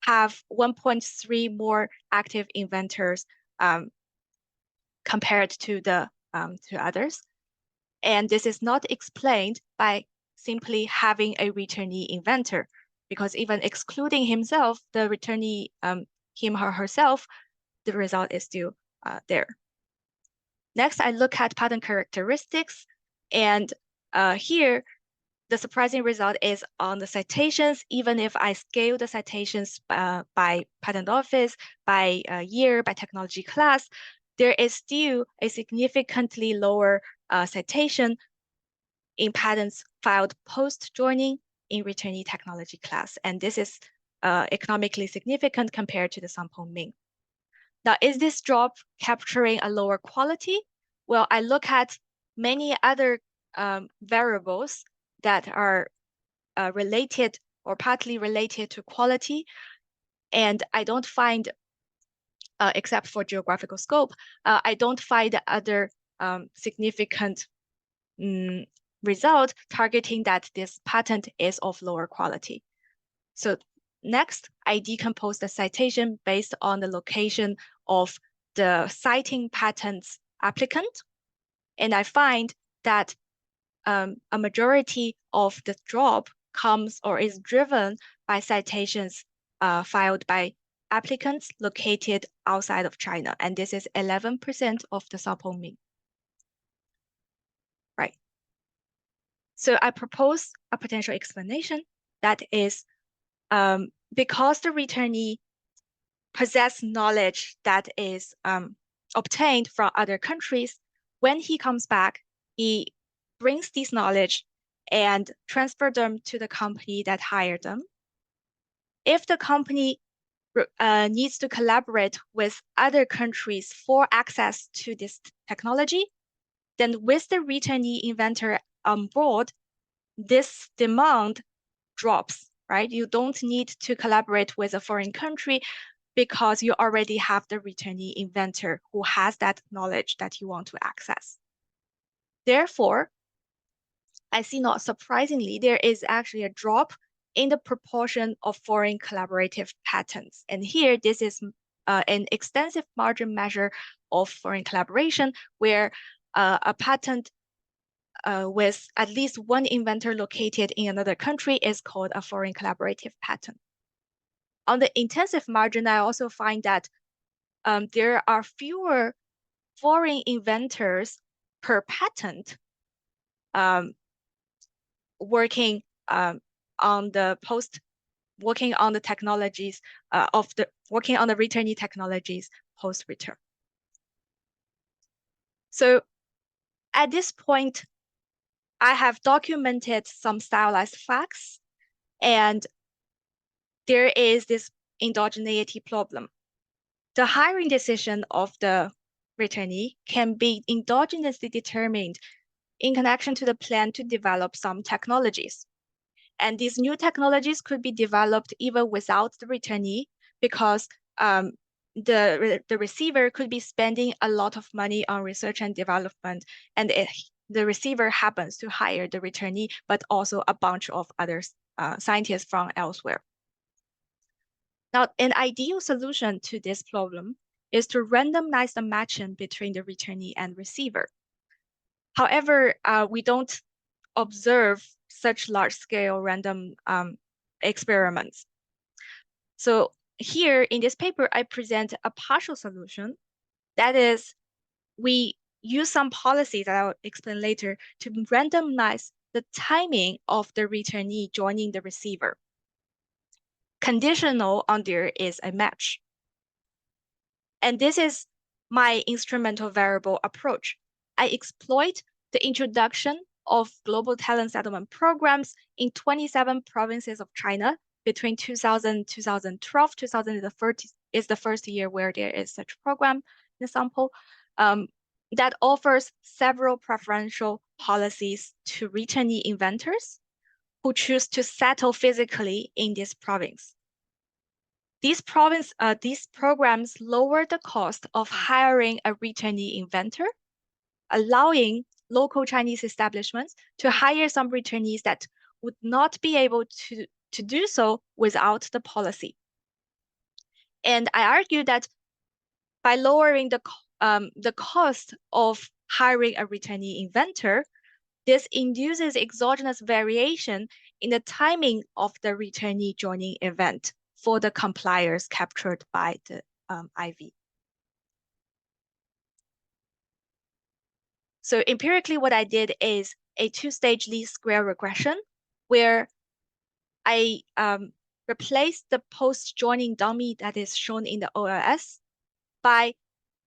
have 1.3 more active inventors compared to the to others. And this is not explained by simply having a returnee inventor, because even excluding himself, the returnee, him or herself, the result is still there. Next, I look at patent characteristics, and here the surprising result is on the citations. Even if I scale the citations by patent office, by year, by technology class, there is still a significantly lower citation in patents filed post-joining in returnee technology class. And this is economically significant compared to the sample mean. Now, is this drop capturing a lower quality? Well, I look at many other variables that are related or partly related to quality, and I don't find, except for geographical scope, I don't find other significant result targeting that this patent is of lower quality. So next, I decompose the citation based on the location of the citing patents applicant, and I find that a majority of the drop comes or is driven by citations filed by applicants located outside of China, and this is 11% of the sample mean. Right. So I propose a potential explanation that is because the returnee possess knowledge that is obtained from other countries, when he comes back, he brings this knowledge and transfer them to the company that hired them. If the company needs to collaborate with other countries for access to this technology, then with the returnee inventor on board, this demand drops, right? You don't need to collaborate with a foreign country because you already have the returnee inventor who has that knowledge that you want to access. Therefore, I see not surprisingly, there is actually a drop in the proportion of foreign collaborative patents. And here, this is an extensive margin measure of foreign collaboration where a patent with at least one inventor located in another country is called a foreign collaborative patent. On the intensive margin, I also find that there are fewer foreign inventors per patent working on the technologies working on the returnee technologies post-return. So at this point, I have documented some stylized facts, and there is this endogeneity problem. The hiring decision of the returnee can be endogenously determined in connection to the plan to develop some technologies. And these new technologies could be developed even without the returnee because the receiver could be spending a lot of money on research and development, and the receiver happens to hire the returnee, but also a bunch of other scientists from elsewhere. Now, an ideal solution to this problem is to randomize the matching between the returnee and receiver. However, we don't observe such large-scale random experiments. So here in this paper, I present a partial solution. That is, we use some policies that I'll explain later to randomize the timing of the returnee joining the receiver. Conditional on there is a match. And this is my instrumental variable approach. I exploit the introduction of global talent settlement programs in 27 provinces of China between 2000, 2012, 2013 is the first year where there is such program in the sample that offers several preferential policies to returnee inventors who choose to settle physically in this province. These programs lower the cost of hiring a returnee inventor, allowing local Chinese establishments to hire some returnees that would not be able to do so without the policy. And I argue that by lowering the cost of hiring a returnee inventor, this induces exogenous variation in the timing of the returnee joining event for the compliers captured by the IV. So empirically, what I did is a two-stage least square regression where I replaced the post-joining dummy that is shown in the OLS by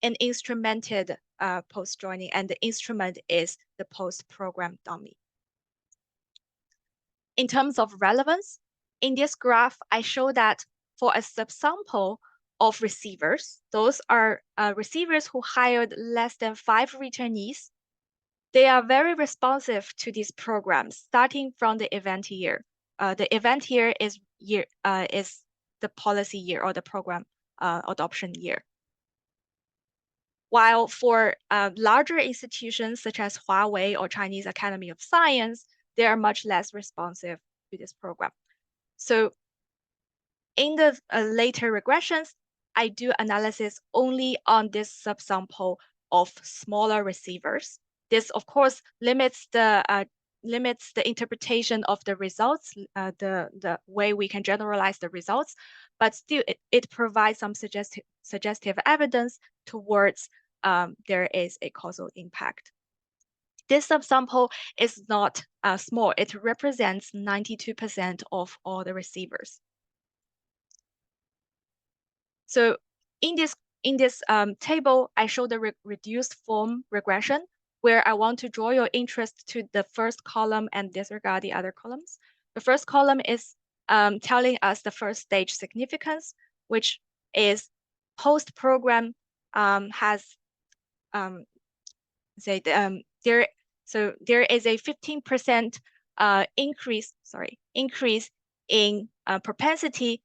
an instrumented post-joining, and the instrument is the post-program dummy. In terms of relevance, in this graph, I show that for a subsample of receivers, those are receivers who hired less than 5 returnees, they are very responsive to these programs starting from the event year. The event year is the policy year or the program adoption year. While for larger institutions such as Huawei or Chinese Academy of Science, they are much less responsive to this program. So in the later regressions, I do analysis only on this subsample of smaller receivers. This, of course, limits the interpretation of the results, the way we can generalize the results, but still it provides some suggestive evidence towards there is a causal impact. This subsample is not small. It represents 92% of all the receivers. So in this table, I show the reduced form regression, where I want to draw your interest to the first column and disregard the other columns. The first column is telling us the first stage significance, which is post-program has there is a 15% increase in propensity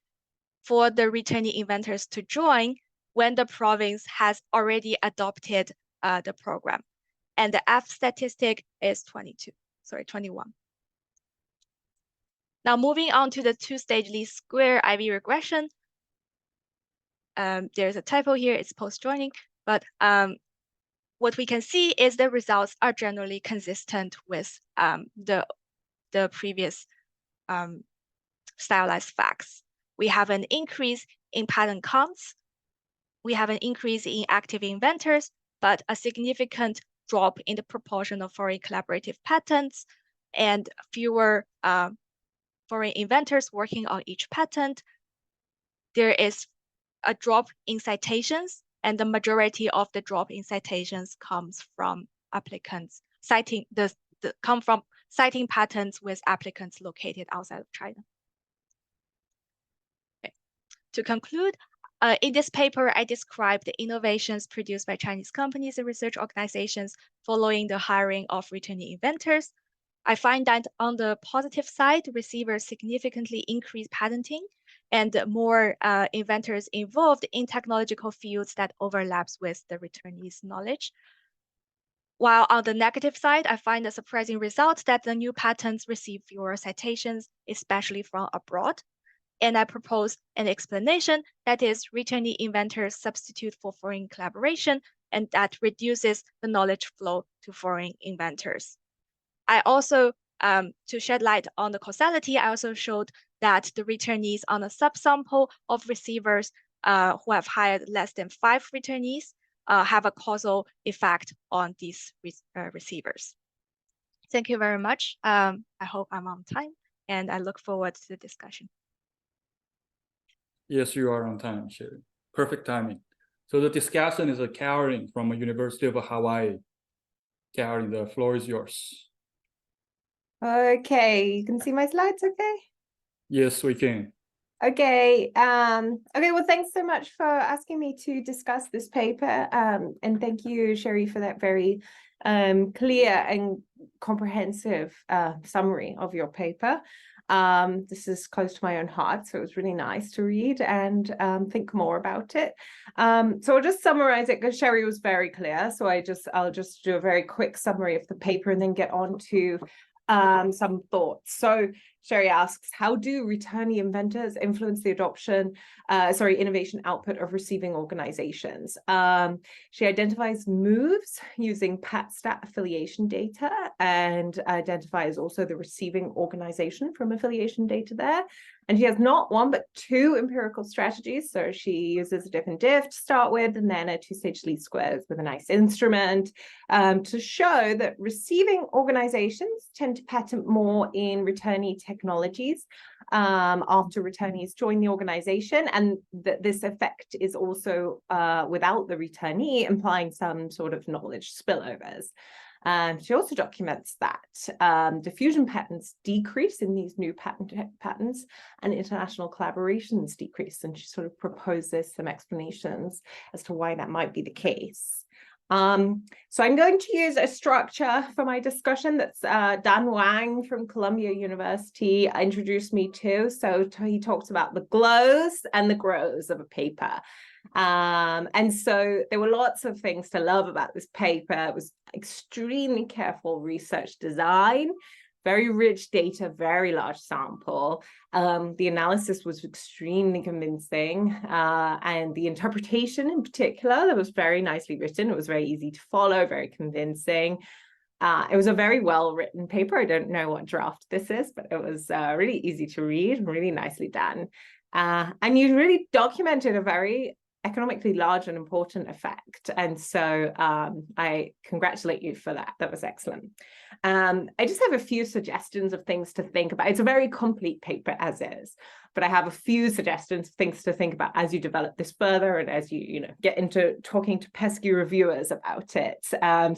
for the returnee inventors to join when the province has already adopted the program. And the F statistic is 21. Now moving on to the two-stage least square IV regression. There's a typo here, it's post-joining, but what we can see is the results are generally consistent with the previous stylized facts. We have an increase in patent counts. We have an increase in active inventors, but a significant drop in the proportion of foreign collaborative patents and fewer foreign inventors working on each patent. There is a drop in citations, and the majority of the drop in citations comes from applicants citing citing patents with applicants located outside of China. Okay. To conclude, in this paper, I described the innovations produced by Chinese companies and research organizations following the hiring of returnee inventors. I find that on the positive side, receivers significantly increase patenting and more inventors involved in technological fields that overlaps with the returnees' knowledge. While on the negative side, I find a surprising result that the new patents receive fewer citations, especially from abroad. And I propose an explanation that is returnee inventors substitute for foreign collaboration, and that reduces the knowledge flow to foreign inventors. I also, to shed light on the causality, I also showed that the returnees on a subsample of receivers who have hired less than 5 returnees have a causal effect on these receivers. Thank you very much. I hope I'm on time, and I look forward to the discussion. Yes, you are on time, Sherry. Perfect timing. So the discussion is Karen from the University of Hawaii. Karen, the floor is yours. Okay, you can see my slides, okay? Yes, we can. Okay, okay, well, thanks so much for asking me to discuss this paper. And thank you, Sherry, for that very clear and comprehensive summary of your paper. This is close to my own heart, so it was really nice to read and think more about it. So I'll just summarize it because Sherry was very clear. So I'll just do a very quick summary of the paper and then get on to some thoughts. So Sherry asks, how do returnee inventors influence the innovation output of receiving organizations? She identifies moves using PatStat affiliation data and identifies also the receiving organization from affiliation data there. And she has not one, but two empirical strategies. So she uses a diff and diff to start with, and then a two-stage least squares with a nice instrument to show that receiving organizations tend to patent more in returnee technologies after returnees join the organization, and that this effect is also without the returnee, implying some sort of knowledge spillovers. She also documents that diffusion patents decrease in these new patents and international collaborations decrease, and she sort of proposes some explanations as to why that might be the case. So I'm going to use a structure for my discussion that's Dan Wang from Columbia University introduced me to. So he talks about the glows and the grows of a paper. And so there were lots of things to love about this paper. It was extremely careful research design, very rich data, very large sample. The analysis was extremely convincing, and the interpretation in particular, that was very nicely written. It was very easy to follow, very convincing. It was a very well-written paper. I don't know what draft this is, but it was really easy to read, really nicely done. And you really documented a very economically large and important effect. And so I congratulate you for that. That was excellent. I just have a few suggestions of things to think about. It's a very complete paper as is, but I have a few suggestions of things to think about as you develop this further and as you get into talking to pesky reviewers about it,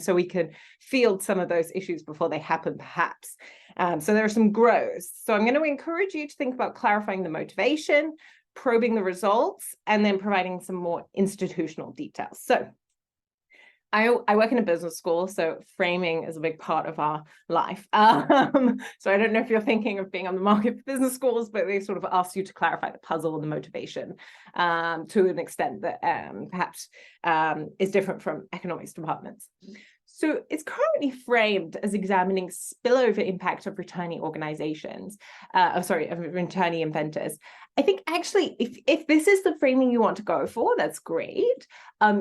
so we can field some of those issues before they happen, perhaps. So there are some grows. So I'm going to encourage you to think about clarifying the motivation, probing the results, and then providing some more institutional details. So I work in a business school, so framing is a big part of our life. So I don't know if you're thinking of being on the market for business schools, but they sort of ask you to clarify the puzzle and the motivation to an extent that perhaps is different from economics departments. So it's currently framed as examining spillover impact of returnee organizations, of returnee inventors. I think actually, if this is the framing you want to go for, that's great.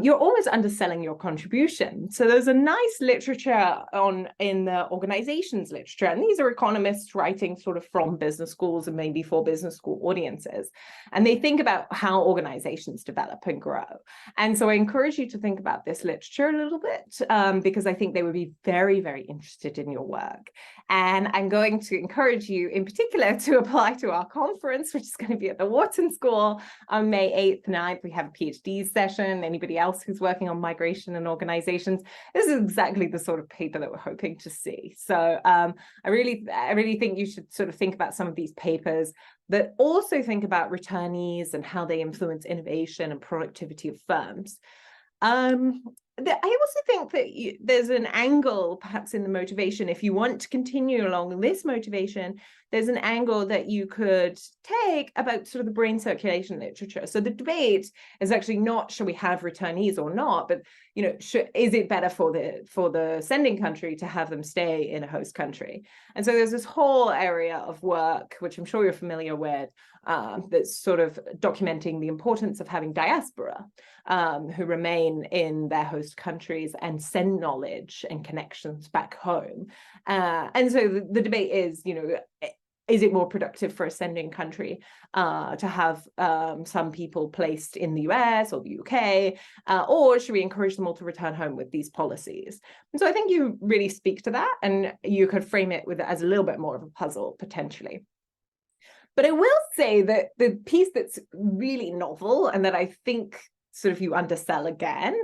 You're almost underselling your contribution. So there's a nice literature in the organizations literature, and these are economists writing sort of from business schools and maybe for business school audiences. And they think about how organizations develop and grow. And so I encourage you to think about this literature a little bit, because I think they would be very, very interested in your work. And I'm going to encourage you in particular to apply to our conference, which is going to be at the Wharton School on May 8th, 9th. We have a PhD session. Anybody else who's working on migration and organizations, this is exactly the sort of paper that we're hoping to see. So I really think you should sort of think about some of these papers that also think about returnees and how they influence innovation and productivity of firms. I also think that there's an angle perhaps in the motivation. If you want to continue along this motivation, there's an angle that you could take about sort of the brain circulation literature. So the debate is actually not, should we have returnees or not, but is it better for the sending country to have them stay in a host country? And so there's this whole area of work, which I'm sure you're familiar with, that's sort of documenting the importance of having diaspora who remain in their host countries and send knowledge and connections back home. And so the debate is it more productive for a sending country to have some people placed in the US or the UK, or should we encourage them all to return home with these policies? And so I think you really speak to that, and you could frame it as a little bit more of a puzzle potentially. But I will say that the piece that's really novel and that I think sort of you undersell again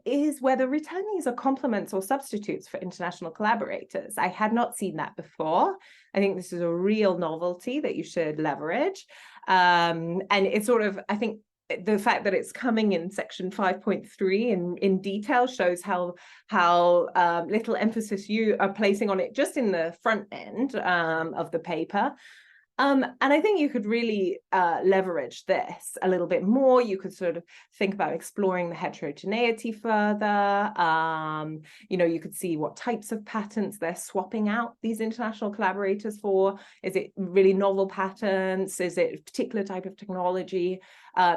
is whether returnees are complements or substitutes for international collaborators. I had not seen that before. I think this is a real novelty that you should leverage. And it's sort of, I think, the fact that it's coming in section 5.3 in detail shows how little emphasis you are placing on it just in the front end of the paper. And I think you could really leverage this a little bit more. You could sort of think about exploring the heterogeneity further. You know, you could see what types of patents they're swapping out these international collaborators for. Is it really novel patents? Is it a particular type of technology?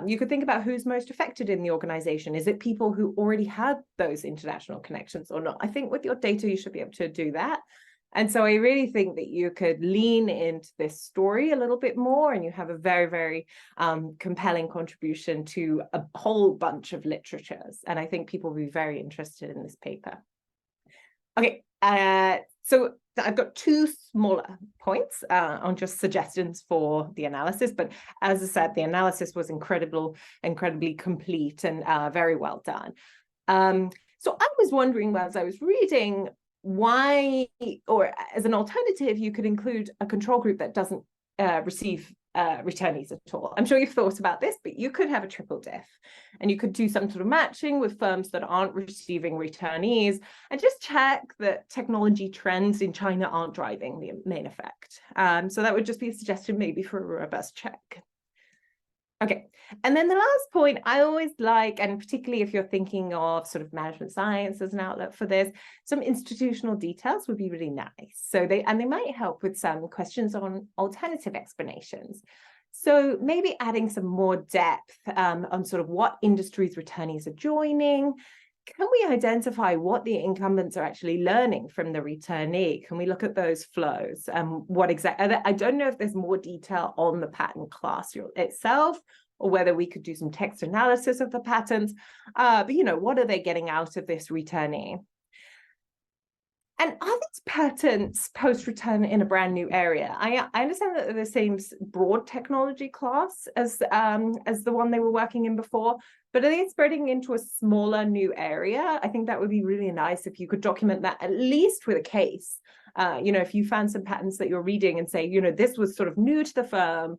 You could think about who's most affected in the organization. Is it people who already had those international connections or not? I think with your data, you should be able to do that. And so I really think that you could lean into this story a little bit more, and you have a very, very compelling contribution to a whole bunch of literatures. And I think people will be very interested in this paper. Okay, so I've got two smaller points on just suggestions for the analysis. But as I said, the analysis was incredibly complete and very well done. So I was wondering, as I was reading, why, or as an alternative, you could include a control group that doesn't receive returnees at all. I'm sure you've thought about this, but you could have a triple diff, and you could do some sort of matching with firms that aren't receiving returnees, and just check that technology trends in China aren't driving the main effect. So that would just be a suggestion maybe for a robust check. Okay, and then the last point I always like, and particularly if you're thinking of sort of management science as an outlet for this, some institutional details would be really nice. So they might help with some questions on alternative explanations. So maybe adding some more depth on sort of what industries returnees are joining. Can we identify what the incumbents are actually learning from the returnee? Can we look at those flows? What exactly? I don't know if there's more detail on the patent class itself, or whether we could do some text analysis of the patents. But you know, what are they getting out of this returnee? And are these patents post-return in a brand new area? I understand that they're the same broad technology class as the one they were working in before, but are they spreading into a smaller new area? I think that would be really nice if you could document that at least with a case. You know, if you found some patents that you're reading and say, you know, this was sort of new to the firm,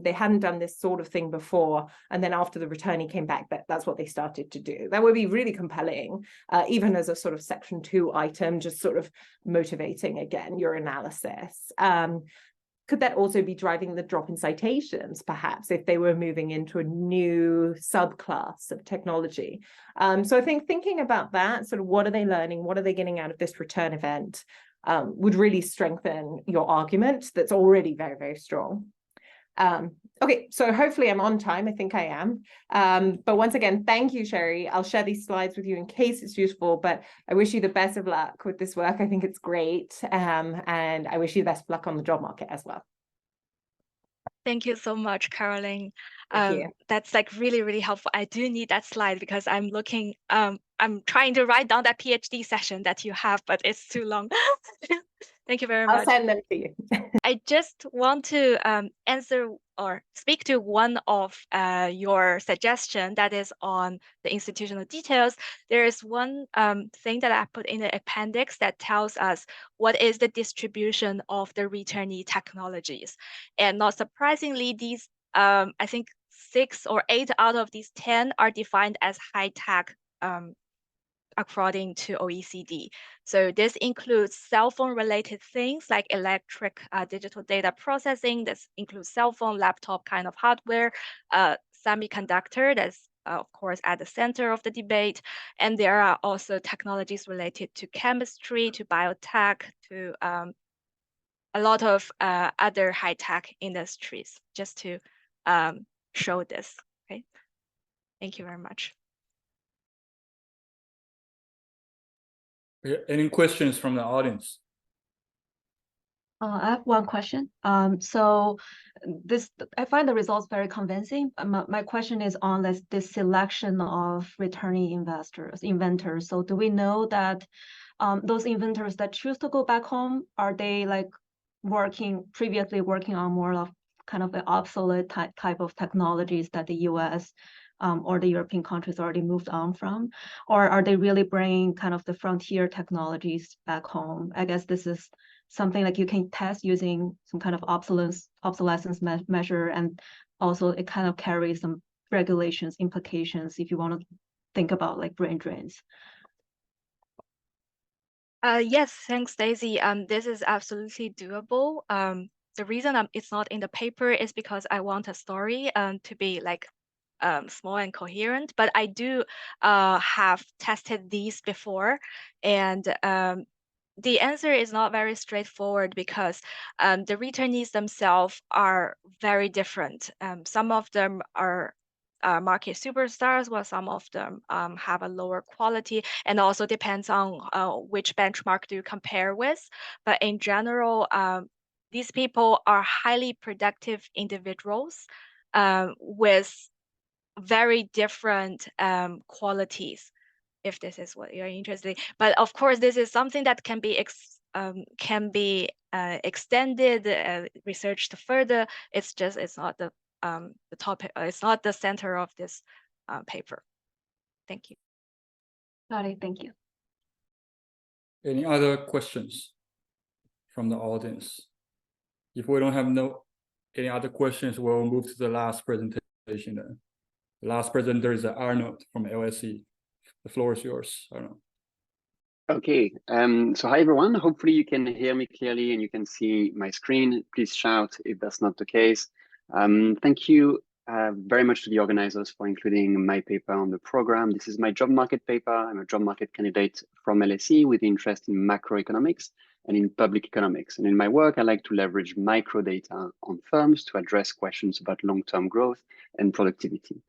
they hadn't done this sort of thing before, and then after the returnee came back, that's what they started to do. That would be really compelling, even as a sort of section 2 item, just sort of motivating again your analysis. Could that also be driving the drop in citations, perhaps, if they were moving into a new subclass of technology? So I think thinking about that, sort of what are they learning, what are they getting out of this return event, would really strengthen your argument that's already very, very strong. Okay, so hopefully I'm on time. I think I am. But once again, thank you, Sherry. I'll share these slides with you in case it's useful, but I wish you the best of luck with this work. I think it's great. And I wish you the best of luck on the job market as well. Thank you so much, Caroline. Thank you. That's like really, really helpful. I do need that slide because I'm looking, I'm trying to write down that PhD session that you have, but it's too long. Thank you very much. I'll send them to you. I just want to answer or speak to one of your suggestion that is on the institutional details. There is one thing that I put in the appendix that tells us what is the distribution of the returnee technologies. And not surprisingly, these, I think 6 or 8 out of these 10 are defined as high tech according to OECD. So this includes cell phone related things like electric digital data processing. This includes cell phone, laptop kind of hardware, semiconductor that's of course at the center of the debate. And there are also technologies related to chemistry, to biotech, to a lot of other high tech industries, just to show this. Okay, thank you very much. Any questions from the audience? I have one question. So I find the results very convincing. My question is on this selection of returnee inventors. So do we know that those inventors that choose to go back home, are they like previously working on more of kind of the obsolete type of technologies that the US or the European countries already moved on from? Or are they really bringing kind of the frontier technologies back home? I guess this is something like you can test using some kind of obsolescence measure, and also it kind of carries some regulations implications if you want to think about like brain drains. Yes, thanks, Daisy. This is absolutely doable. the reason it's not in the paper is because I want a story to be like small and coherent, but I do have tested these before, and the answer is not very straightforward because the returnees themselves are very different. Some of them are market superstars, while some of them have a lower quality, and also depends on which benchmark do you compare with. But in general, these people are highly productive individuals with very different qualities, if this is what you're interested in. But of course, this is something that can be extended, researched further. It's not the topic. It's not the center of this paper. Thank you. Got it. Thank you. Any other questions from the audience? If we don't have any other questions, we'll move to the last presentation then. The last presenter is Arnold from LSE. The floor is yours, Arnold. Okay, so hi everyone. Hopefully you can hear me clearly and you can see my screen. Please shout if that's not the case. Thank you very much to the organizers for including my paper on the program. This is my job market paper. I'm a job market candidate from LSE with interest in macroeconomics and in public economics. And in my work, I like to leverage micro data on firms to address questions about long-term growth and productivity.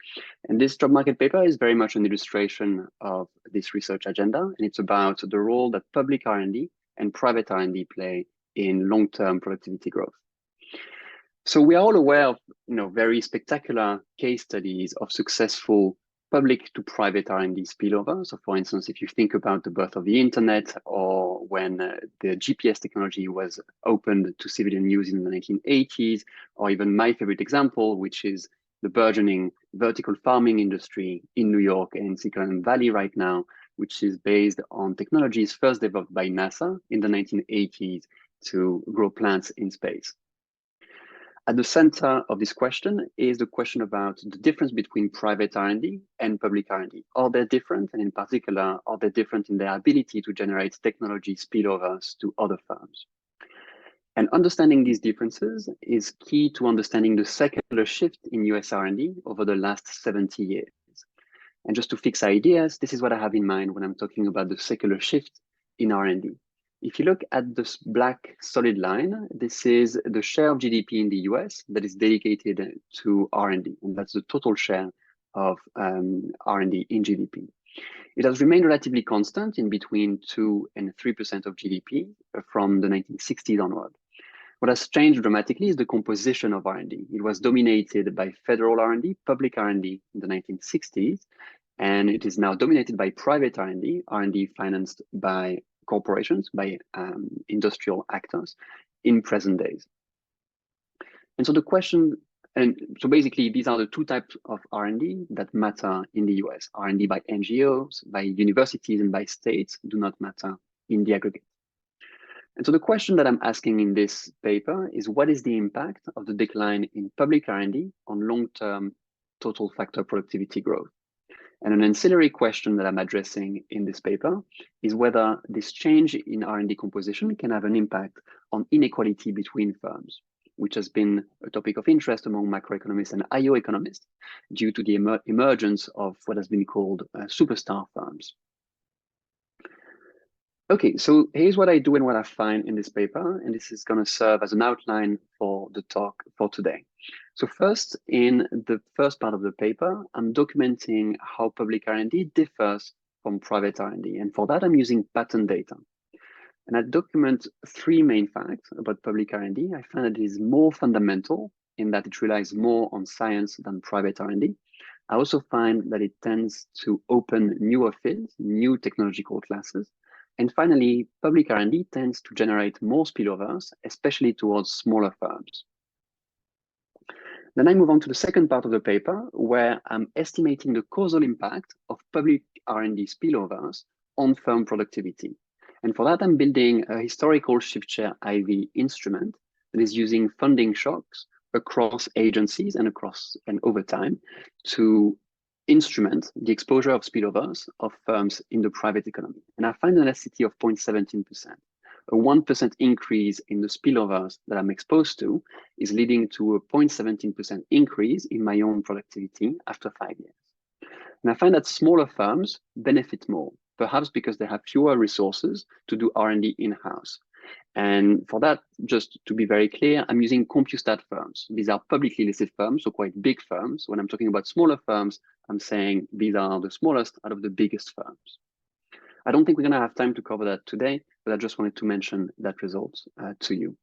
And this job market paper is very much an illustration of this research agenda, and it's about the role that public R&D and private R&D play in long-term productivity growth. So we are all aware of very spectacular case studies of successful public to private R&D spillover. So for instance, if you think about the birth of the internet or when the GPS technology was opened to civilian use in the 1980s, or even my favorite example, which is the burgeoning vertical farming industry in New York and Silicon Valley right now, which is based on technologies first developed by NASA in the 1980s to grow plants in space. At the center of this question is the question about the difference between private R&D and public R&D. Are they different? And in particular, are they different in their ability to generate technology spillovers to other firms? And understanding these differences is key to understanding the secular shift in US R&D over the last 70 years. And just to fix ideas, this is what I have in mind when I'm talking about the secular shift in R&D. If you look at this black solid line, this is the share of GDP in the US that is dedicated to R&D, and that's the total share of R&D in GDP. It has remained relatively constant in between 2 and 3% of GDP from the 1960s onward. What has changed dramatically is the composition of R&D. It was dominated by federal R&D, public R&D in the 1960s, and it is now dominated by private R&D, R&D financed by corporations, by industrial actors in present days. And so the question, and so basically these are the two types of R&D that matter in the US. R&D by NGOs, by universities, and by states do not matter in the aggregate. And so the question that I'm asking in this paper is, what is the impact of the decline in public R&D on long-term total factor productivity growth? And an ancillary question that I'm addressing in this paper is whether this change in R&D composition can have an impact on inequality between firms, which has been a topic of interest among macroeconomists and IO economists due to the emergence of what has been called superstar firms. Okay, so here's what I do and what I find in this paper, and this is going to serve as an outline for the talk for today. So first, in the first part of the paper, I'm documenting how public R&D differs from private R&D, and for that I'm using patent data. And I document 3 main facts about public R&D. I find that it is more fundamental in that it relies more on science than private R&D. I also find that it tends to open newer fields, new technological classes. And finally, public R&D tends to generate more spillovers, especially towards smaller firms. Then I move on to the second part of the paper, where I'm estimating the causal impact of public R&D spillovers on firm productivity. And for that, I'm building a historical shift share IV instrument that is using funding shocks across agencies and over time to instrument the exposure of spillovers of firms in the private economy. And I find an elasticity of 0.17%. a 1% increase in the spillovers that I'm exposed to is leading to a 0.17% increase in my own productivity after 5 years. And I find that smaller firms benefit more, perhaps because they have fewer resources to do R&D in-house. And for that, just to be very clear, I'm using CompuStat firms. These are publicly listed firms, so quite big firms. When I'm talking about smaller firms, I'm saying these are the smallest out of the biggest firms. I don't think we're going to have time to cover that today, but I just wanted to mention that result to you.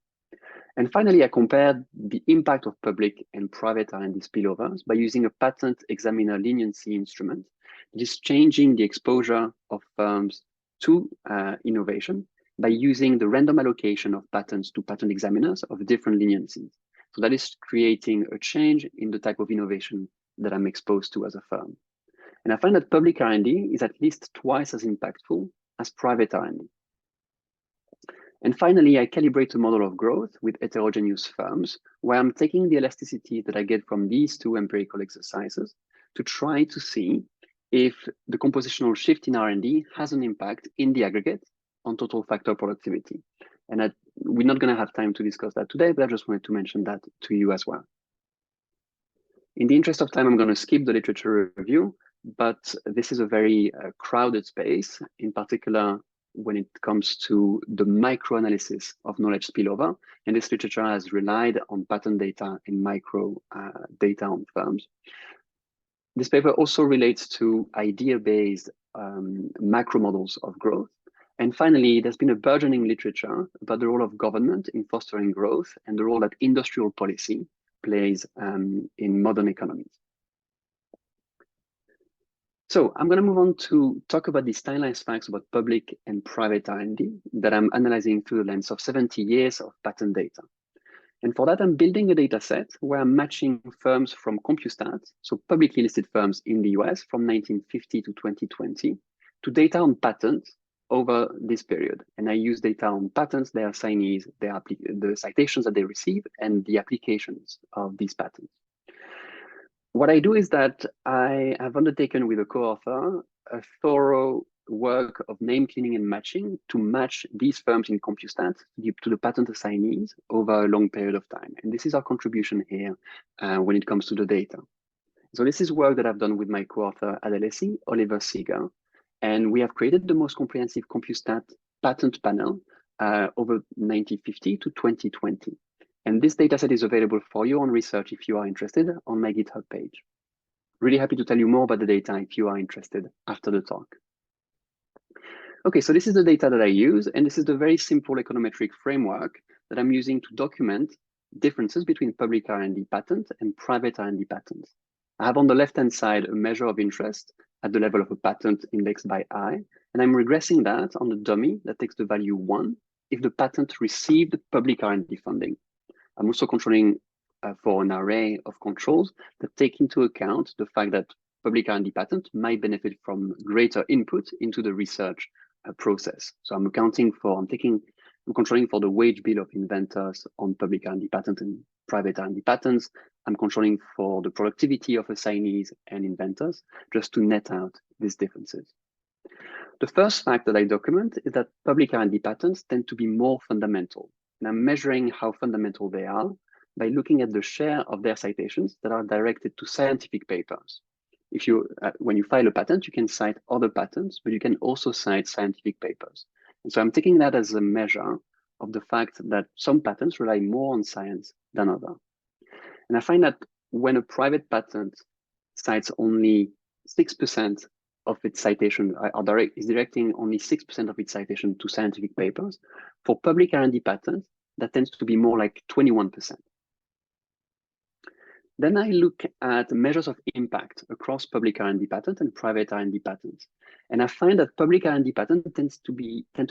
And finally, I compared the impact of public and private R&D spillovers by using a patent examiner leniency instrument that is changing the exposure of firms to innovation by using the random allocation of patents to patent examiners of different leniencies. So that is creating a change in the type of innovation that I'm exposed to as a firm. And I find that public R&D is at least twice as impactful as private R&D. And finally, I calibrate a model of growth with heterogeneous firms, where I'm taking the elasticity that I get from these two empirical exercises to try to see if the compositional shift in R&D has an impact in the aggregate on total factor productivity. And we're not going to have time to discuss that today, but I just wanted to mention that to you as well. In the interest of time, I'm going to skip the literature review, but this is a very crowded space, in particular when it comes to the microanalysis of knowledge spillover. And this literature has relied on patent data and micro data on firms. This paper also relates to idea-based macro models of growth. And finally, there's been a burgeoning literature about the role of government in fostering growth and the role that industrial policy plays in modern economies. So I'm going to move on to talk about the stylized facts about public and private R&D that I'm analyzing through the lens of 70 years of patent data. And for that, I'm building a data set where I'm matching firms from CompuStat, so publicly listed firms in the US from 1950 to 2020, to data on patents over this period. And I use data on patents, their assignees, the citations that they receive, and the applications of these patents. What I do is that I have undertaken with a co-author a thorough work of name cleaning and matching to match these firms in CompuStat to the patent assignees over a long period of time. And this is our contribution here when it comes to the data. So this is work that I've done with my co-author at LSE, Oliver Seeger, and we have created the most comprehensive CompuStat patent panel over 1950 to 2020. And this dataset is available for you on research if you are interested on my GitHub page. Really happy to tell you more about the data if you are interested after the talk. Okay, so this is the data that I use, and this is the very simple econometric framework that I'm using to document differences between public R&D patents and private R&D patents. I have on the left-hand side a measure of interest at the level of a patent indexed by I, and I'm regressing that on the dummy that takes the value 1 if the patent received public R&D funding. I'm also controlling for an array of controls that take into account the fact that public R&D patent might benefit from greater input into the research process. So I'm controlling for the wage bill of inventors on public R&D patent and private R&D patents. I'm controlling for the productivity of assignees and inventors, just to net out these differences. The first fact that I document is that public R&D patents tend to be more fundamental. And I'm measuring how fundamental they are by looking at the share of their citations that are directed to scientific papers. If you, when you file a patent, you can cite other patents, but you can also cite scientific papers. And so I'm taking that as a measure of the fact that some patents rely more on science than others. And I find that when a private patent cites only 6% of its citation, is directing only 6% of its citation to scientific papers, for public R&D patents, that tends to be more like 21%. Then I look at measures of impact across public R&D patents and private R&D patents. And I find that public R&D patents tend to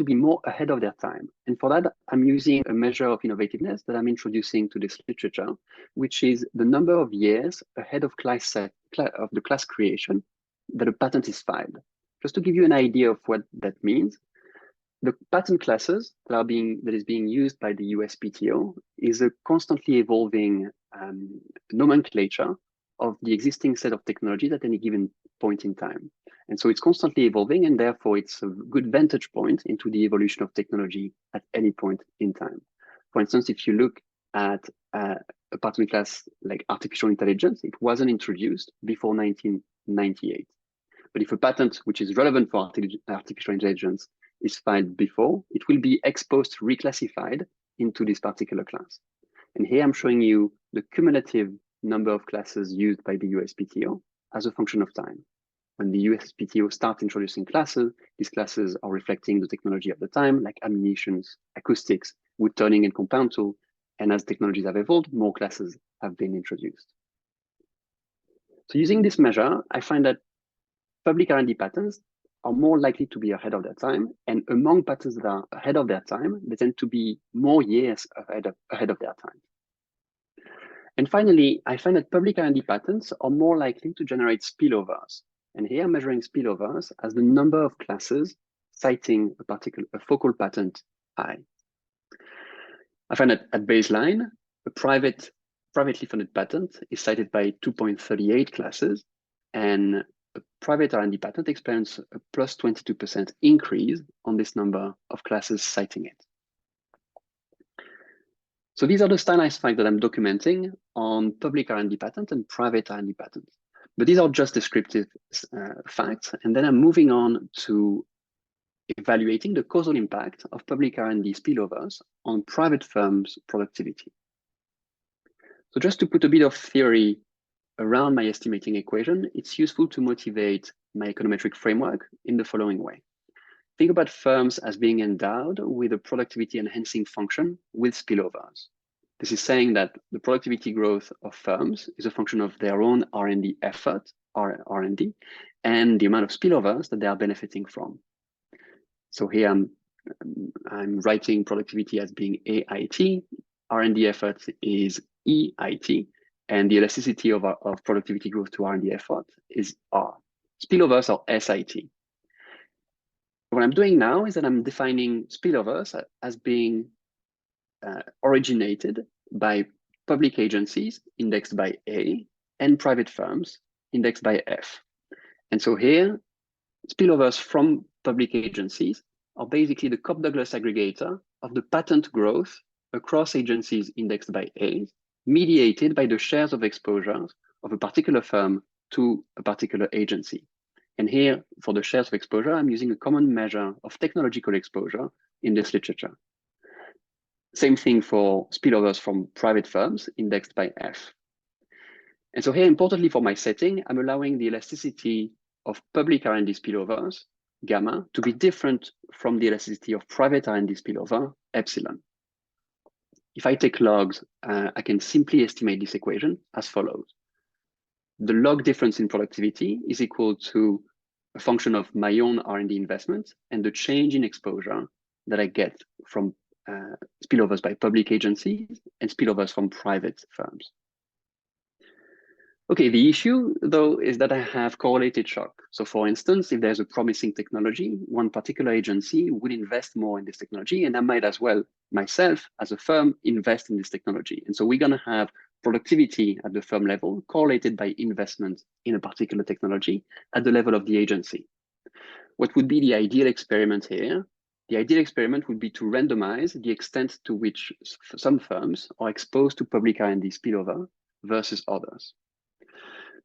be more ahead of their time. And for that, I'm using a measure of innovativeness that I'm introducing to this literature, which is the number of years ahead of the class creation that a patent is filed. Just to give you an idea of what that means, the patent classes that is being used by the USPTO is a constantly evolving nomenclature of the existing set of technologies at any given point in time. And so it's constantly evolving, and therefore it's a good vantage point into the evolution of technology at any point in time. For instance, if you look at a pattern class like artificial intelligence, it wasn't introduced before 1998. But if a patent which is relevant for artificial intelligence is filed before, it will be ex post reclassified into this particular class. And here I'm showing you the cumulative number of classes used by the USPTO as a function of time. When the USPTO starts introducing classes, these classes are reflecting the technology of the time, like ammunitions, acoustics, wood turning, and compound tool. And as technologies have evolved, more classes have been introduced. So using this measure, I find that public R&D patents are more likely to be ahead of their time. And among patents that are ahead of their time, they tend to be more years ahead of their time. And finally, I find that public R&D patents are more likely to generate spillovers. And here I'm measuring spillovers as the number of classes citing a focal patent I. I find that at baseline, a privately funded patent is cited by 2.38 classes, and a private R&D patent experiences a plus 22% increase on this number of classes citing it. So these are the stylized facts that I'm documenting on public R&D patent and private R&D patents. But these are just descriptive facts. And then I'm moving on to evaluating the causal impact of public R&D spillovers on private firms' productivity. So just to put a bit of theory around my estimating equation, it's useful to motivate my econometric framework in the following way. Think about firms as being endowed with a productivity enhancing function with spillovers. This is saying that the productivity growth of firms is a function of their own R&D effort, R&D, and the amount of spillovers that they are benefiting from. So here I'm writing productivity as being AIT, R&D effort is EIT, and the elasticity of productivity growth to R&D effort is R. Spillovers are SIT. What I'm doing now is that I'm defining spillovers as being originated by public agencies indexed by A and private firms indexed by F. And so here, spillovers from public agencies are basically the Cobb-Douglas aggregator of the patent growth across agencies indexed by A, mediated by the shares of exposures of a particular firm to a particular agency. And here, for the shares of exposure, I'm using a common measure of technological exposure in this literature. Same thing for spillovers from private firms indexed by F. And so here, importantly for my setting, I'm allowing the elasticity of public R&D spillovers, gamma, to be different from the elasticity of private R&D spillover, epsilon. If I take logs, I can simply estimate this equation as follows. The log difference in productivity is equal to a function of my own R&D investment and the change in exposure that I get from spillovers by public agencies and spillovers from private firms. Okay, the issue though is that I have correlated shock. So for instance, if there's a promising technology, one particular agency would invest more in this technology, and I might as well myself as a firm invest in this technology. And so we're gonna have productivity at the firm level correlated by investment in a particular technology at the level of the agency. What would be the ideal experiment here? The ideal experiment would be to randomize the extent to which some firms are exposed to public R&D spillover versus others.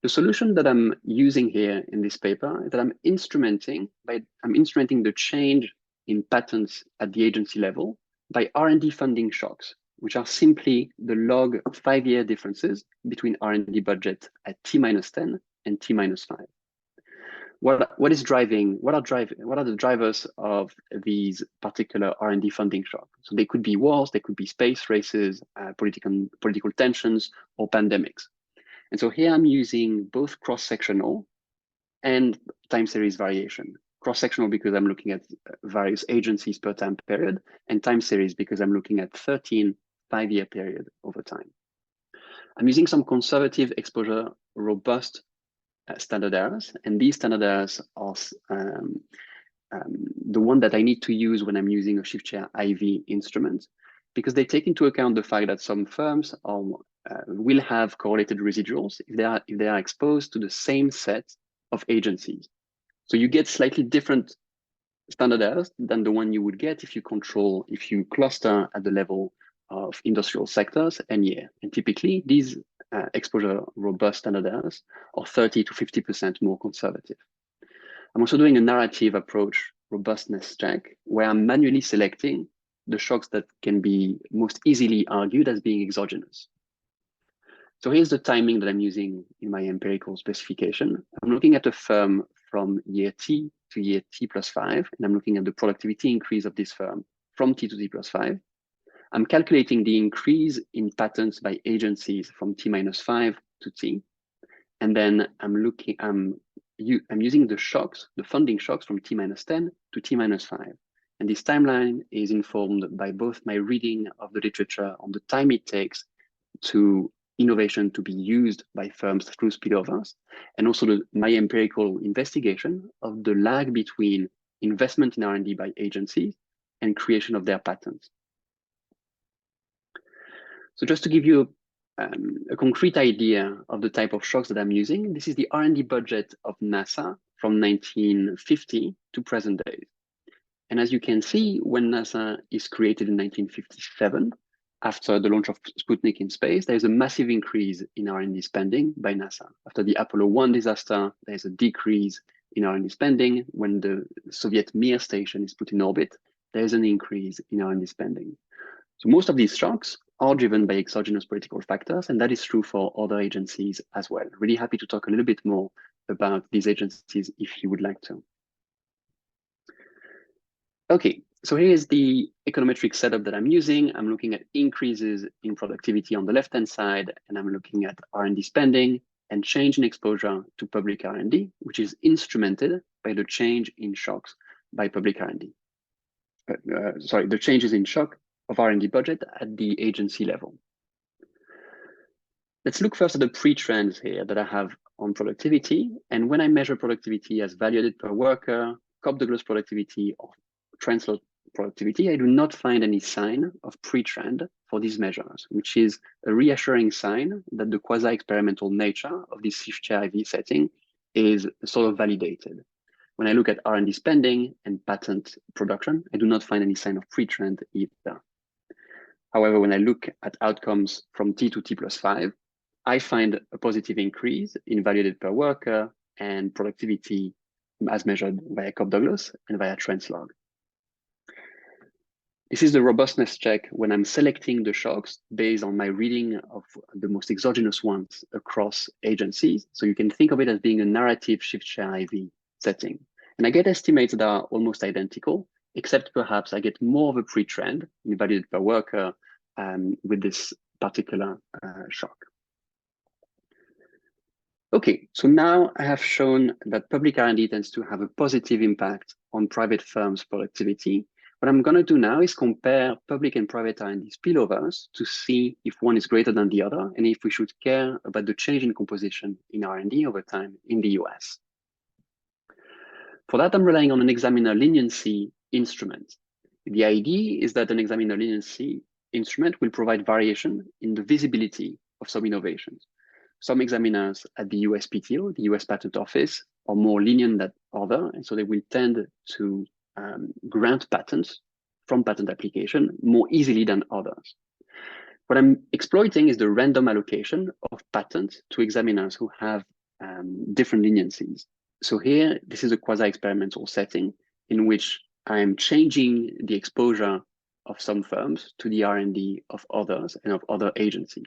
The solution that I'm using here in this paper is that I'm instrumenting the change in patents at the agency level by R&D funding shocks, which are simply the log 5-year differences between R&D budget at T-10 and T-5. What are the drivers of these particular R&D funding shocks? So they could be wars, they could be space races, political tensions, or pandemics. And so here I'm using both cross-sectional and time series variation. Cross-sectional because I'm looking at various agencies per time period, and time series because I'm looking at 13 5-year period over time. I'm using some conservative exposure robust standard errors, and these standard errors are the one that I need to use when I'm using a shift chair IV instrument, because they take into account the fact that some firms will have correlated residuals if they are exposed to the same set of agencies. So you get slightly different standard errors than the one you would get if you cluster at the level of industrial sectors and year. And typically these exposure robust standard errors are 30 to 50% more conservative. I'm also doing a narrative approach robustness check where I'm manually selecting the shocks that can be most easily argued as being exogenous. So here's the timing that I'm using in my empirical specification. I'm looking at a firm from year T to year T plus 5, and I'm looking at the productivity increase of this firm from T to T plus 5. I'm calculating the increase in patents by agencies from T minus 5 to T. And then I'm using the shocks, the funding shocks from T minus 10 to T minus 5. And this timeline is informed by both my reading of the literature on the time it takes to innovation to be used by firms through spillovers, and also my empirical investigation of the lag between investment in R&D by agencies and creation of their patents. So just to give you a concrete idea of the type of shocks that I'm using, this is the R&D budget of NASA from 1950 to present day. And as you can see, when NASA is created in 1957, after the launch of Sputnik in space, there's a massive increase in R&D spending by NASA. After the Apollo 1 disaster, there's a decrease in R&D spending. When the Soviet Mir station is put in orbit, there's an increase in R&D spending. So most of these shocks are driven by exogenous political factors, and that is true for other agencies as well. Really happy to talk a little bit more about these agencies if you would like to. Okay, so here's the econometric setup that I'm using. I'm looking at increases in productivity on the left-hand side, and I'm looking at R&D spending and change in exposure to public R&D, which is instrumented by the change in shocks by public R&D. The changes in shock of R&D budget at the agency level. Let's look first at the pre-trends here that I have on productivity. And when I measure productivity as value added per worker, Cobb-Douglas productivity, or translate productivity, I do not find any sign of pre-trend for these measures, which is a reassuring sign that the quasi-experimental nature of this shift-share IV setting is sort of validated. When I look at R&D spending and patent production, I do not find any sign of pre-trend either. However, when I look at outcomes from T to T plus 5, I find a positive increase in value added per worker and productivity as measured via Cobb-Douglas and via translog. This is the robustness check when I'm selecting the shocks based on my reading of the most exogenous ones across agencies. So you can think of it as being a narrative shift-share IV setting. And I get estimates that are almost identical, except perhaps I get more of a pre-trend in value per worker with this particular shock. Okay, so now I have shown that public R&D tends to have a positive impact on private firms' productivity. What I'm going to do now is compare public and private R&D spillovers to see if one is greater than the other and if we should care about the change in composition in R&D over time in the US. For that, I'm relying on an examiner leniency instrument. The idea is that an examiner leniency instrument will provide variation in the visibility of some innovations. Some examiners at the USPTO, the US Patent Office, are more lenient than others, and so they will tend to grant patents from patent application more easily than others. What I'm exploiting is the random allocation of patents to examiners who have different leniencies. So here, this is a quasi-experimental setting in which I'm changing the exposure of some firms to the R&D of others and of other agencies.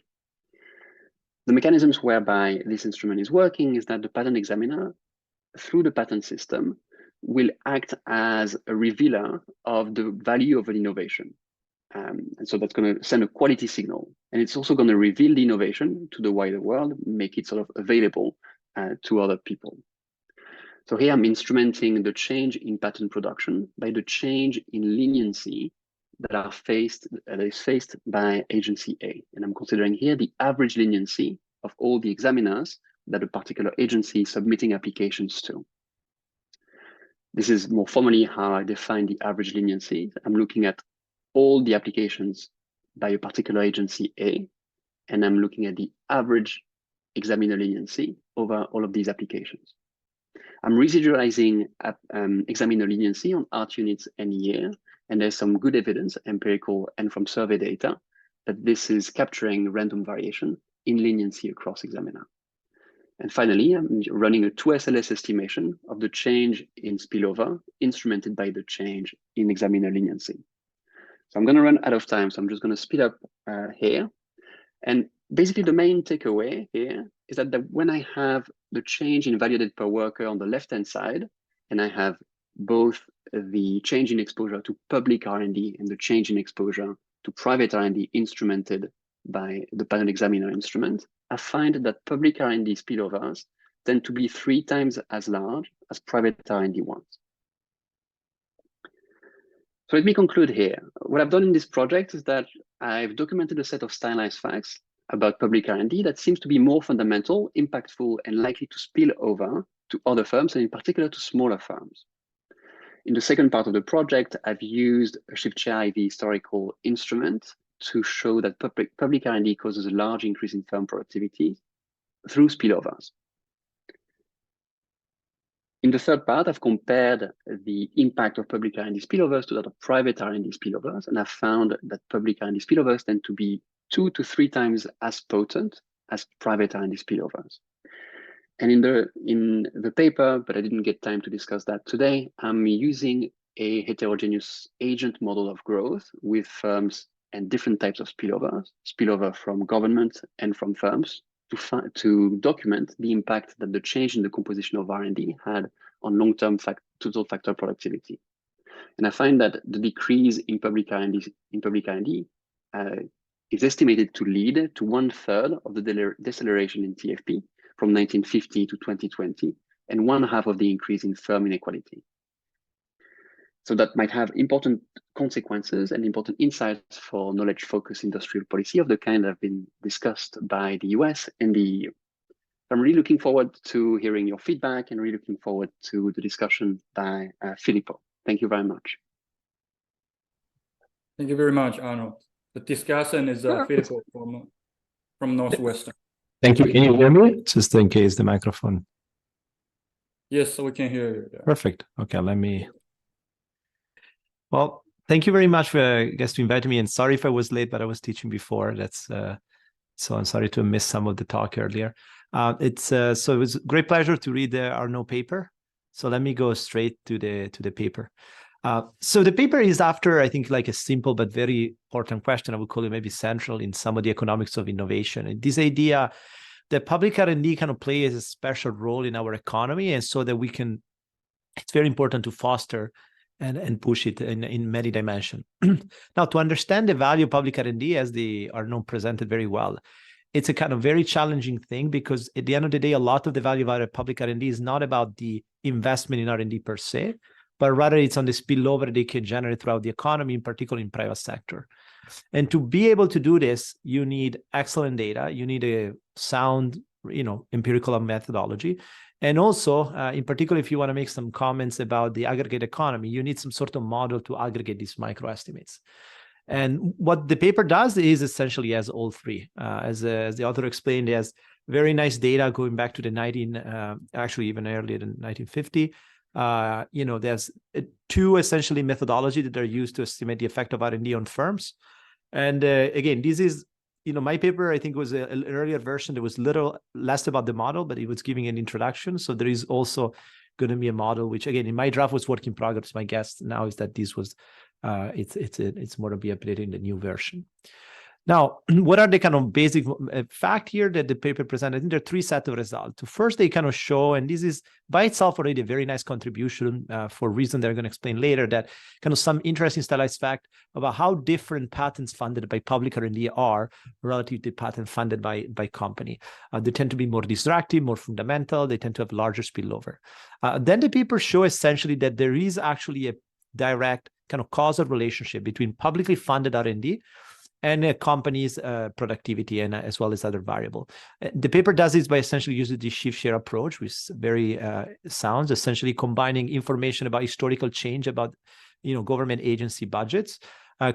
The mechanisms whereby this instrument is working is that the patent examiner, through the patent system, will act as a revealer of the value of an innovation. And so that's going to send a quality signal. And it's also going to reveal the innovation to the wider world, make it sort of available to other people. So here I'm instrumenting the change in patent production by the change in leniency that is faced by agency A. And I'm considering here the average leniency of all the examiners that a particular agency is submitting applications to. This is more formally how I define the average leniency. I'm looking at all the applications by a particular agency A, and I'm looking at the average examiner leniency over all of these applications. I'm residualizing examiner leniency on art units and year, and there's some good evidence, empirical and from survey data, that this is capturing random variation in leniency across examiner. And finally, I'm running a 2SLS estimation of the change in spillover instrumented by the change in examiner leniency. So I'm going to run out of time, so I'm just going to speed up here. And basically, the main takeaway here is that when I have the change in value added per worker on the left-hand side, and I have both the change in exposure to public R&D and the change in exposure to private R&D instrumented by the panel examiner instrument, I find that public R&D spillovers tend to be 3 times as large as private R&D ones. So let me conclude here. What I've done in this project is that I've documented a set of stylized facts about public R&D that seems to be more fundamental, impactful, and likely to spill over to other firms, and in particular to smaller firms. In the second part of the project, I've used a ShiftShare IV historical instrument to show that public R&D causes a large increase in firm productivity through spillovers. In the third part, I've compared the impact of public R&D spillovers to that of private R&D spillovers, and I've found that public R&D spillovers tend to be 2 to 3 times as potent as private R&D spillovers. And in the paper, but I didn't get time to discuss that today, I'm using a heterogeneous agent model of growth with firms and different types of spillover from government and from firms, to document the impact that the change in the composition of R&D had on long-term total factor productivity. And I find that the decrease in public R&D is estimated to lead to 1/3 of the deceleration in TFP from 1950 to 2020, and 1/2 of the increase in firm inequality. So that might have important consequences and important insights for knowledge-focused industrial policy of the kind that have been discussed by the US and the EU. I'm really looking forward to hearing your feedback and really looking forward to the discussion by Filippo. Thank you very much. Thank you very much, Arnold. The discussion is Filippo from Northwestern. Thank you. Can you hear me? Just in case the microphone. Yes, so we can hear you. Yeah. Perfect. Okay, let me. Well, thank you very much for inviting me, and sorry if I was late, but I was teaching before. That's so I'm sorry to miss some of the talk earlier. So it was a great pleasure to read the Arnaud paper. So let me go straight to the paper. So the paper is after, I think, like a simple but very important question. I would call it maybe central in some of the economics of innovation. And this idea that public R&D kind of plays a special role in our economy, and so that we can, it's very important to foster and push it in many dimensions. Now, to understand the value of public R&D, as the Arnaud presented very well, it's a kind of very challenging thing, because at the end of the day, a lot of the value of our public R&D is not about the investment in R&D per se, but rather it's on the spillover they can generate throughout the economy, in particular in private sector. And to be able to do this, you need excellent data, you need a sound, empirical methodology. And also, in particular, if you want to make some comments about the aggregate economy, you need some sort of model to aggregate these micro estimates. And what the paper does is essentially has all three. As the author explained, it has very nice data going back to the actually even earlier than 1950. There's two essentially methodology that are used to estimate the effect of R&D on firms. And again, this is, my paper, I think, was an earlier version that was a little less about the model, but it was giving an introduction. So there is also going to be a model, which again, in my draft was work in progress. My guess now is that this was, it's more to be updated in the new version. Now, what are the kind of basic fact here that the paper presented? I think there are 3 sets of results. First, they kind of show, and this is by itself already a very nice contribution for a reason they're going to explain later, that kind of some interesting stylized fact about how different patents funded by public R&D are relative to patent funded by company. They tend to be more disruptive, more fundamental. They tend to have larger spillover. Then the paper show essentially that there is actually a direct kind of causal relationship between publicly funded R&D and a company's productivity, and as well as other variable. The paper does this by essentially using the ShiftShare approach, which is very sound, essentially combining information about historical change about government agency budgets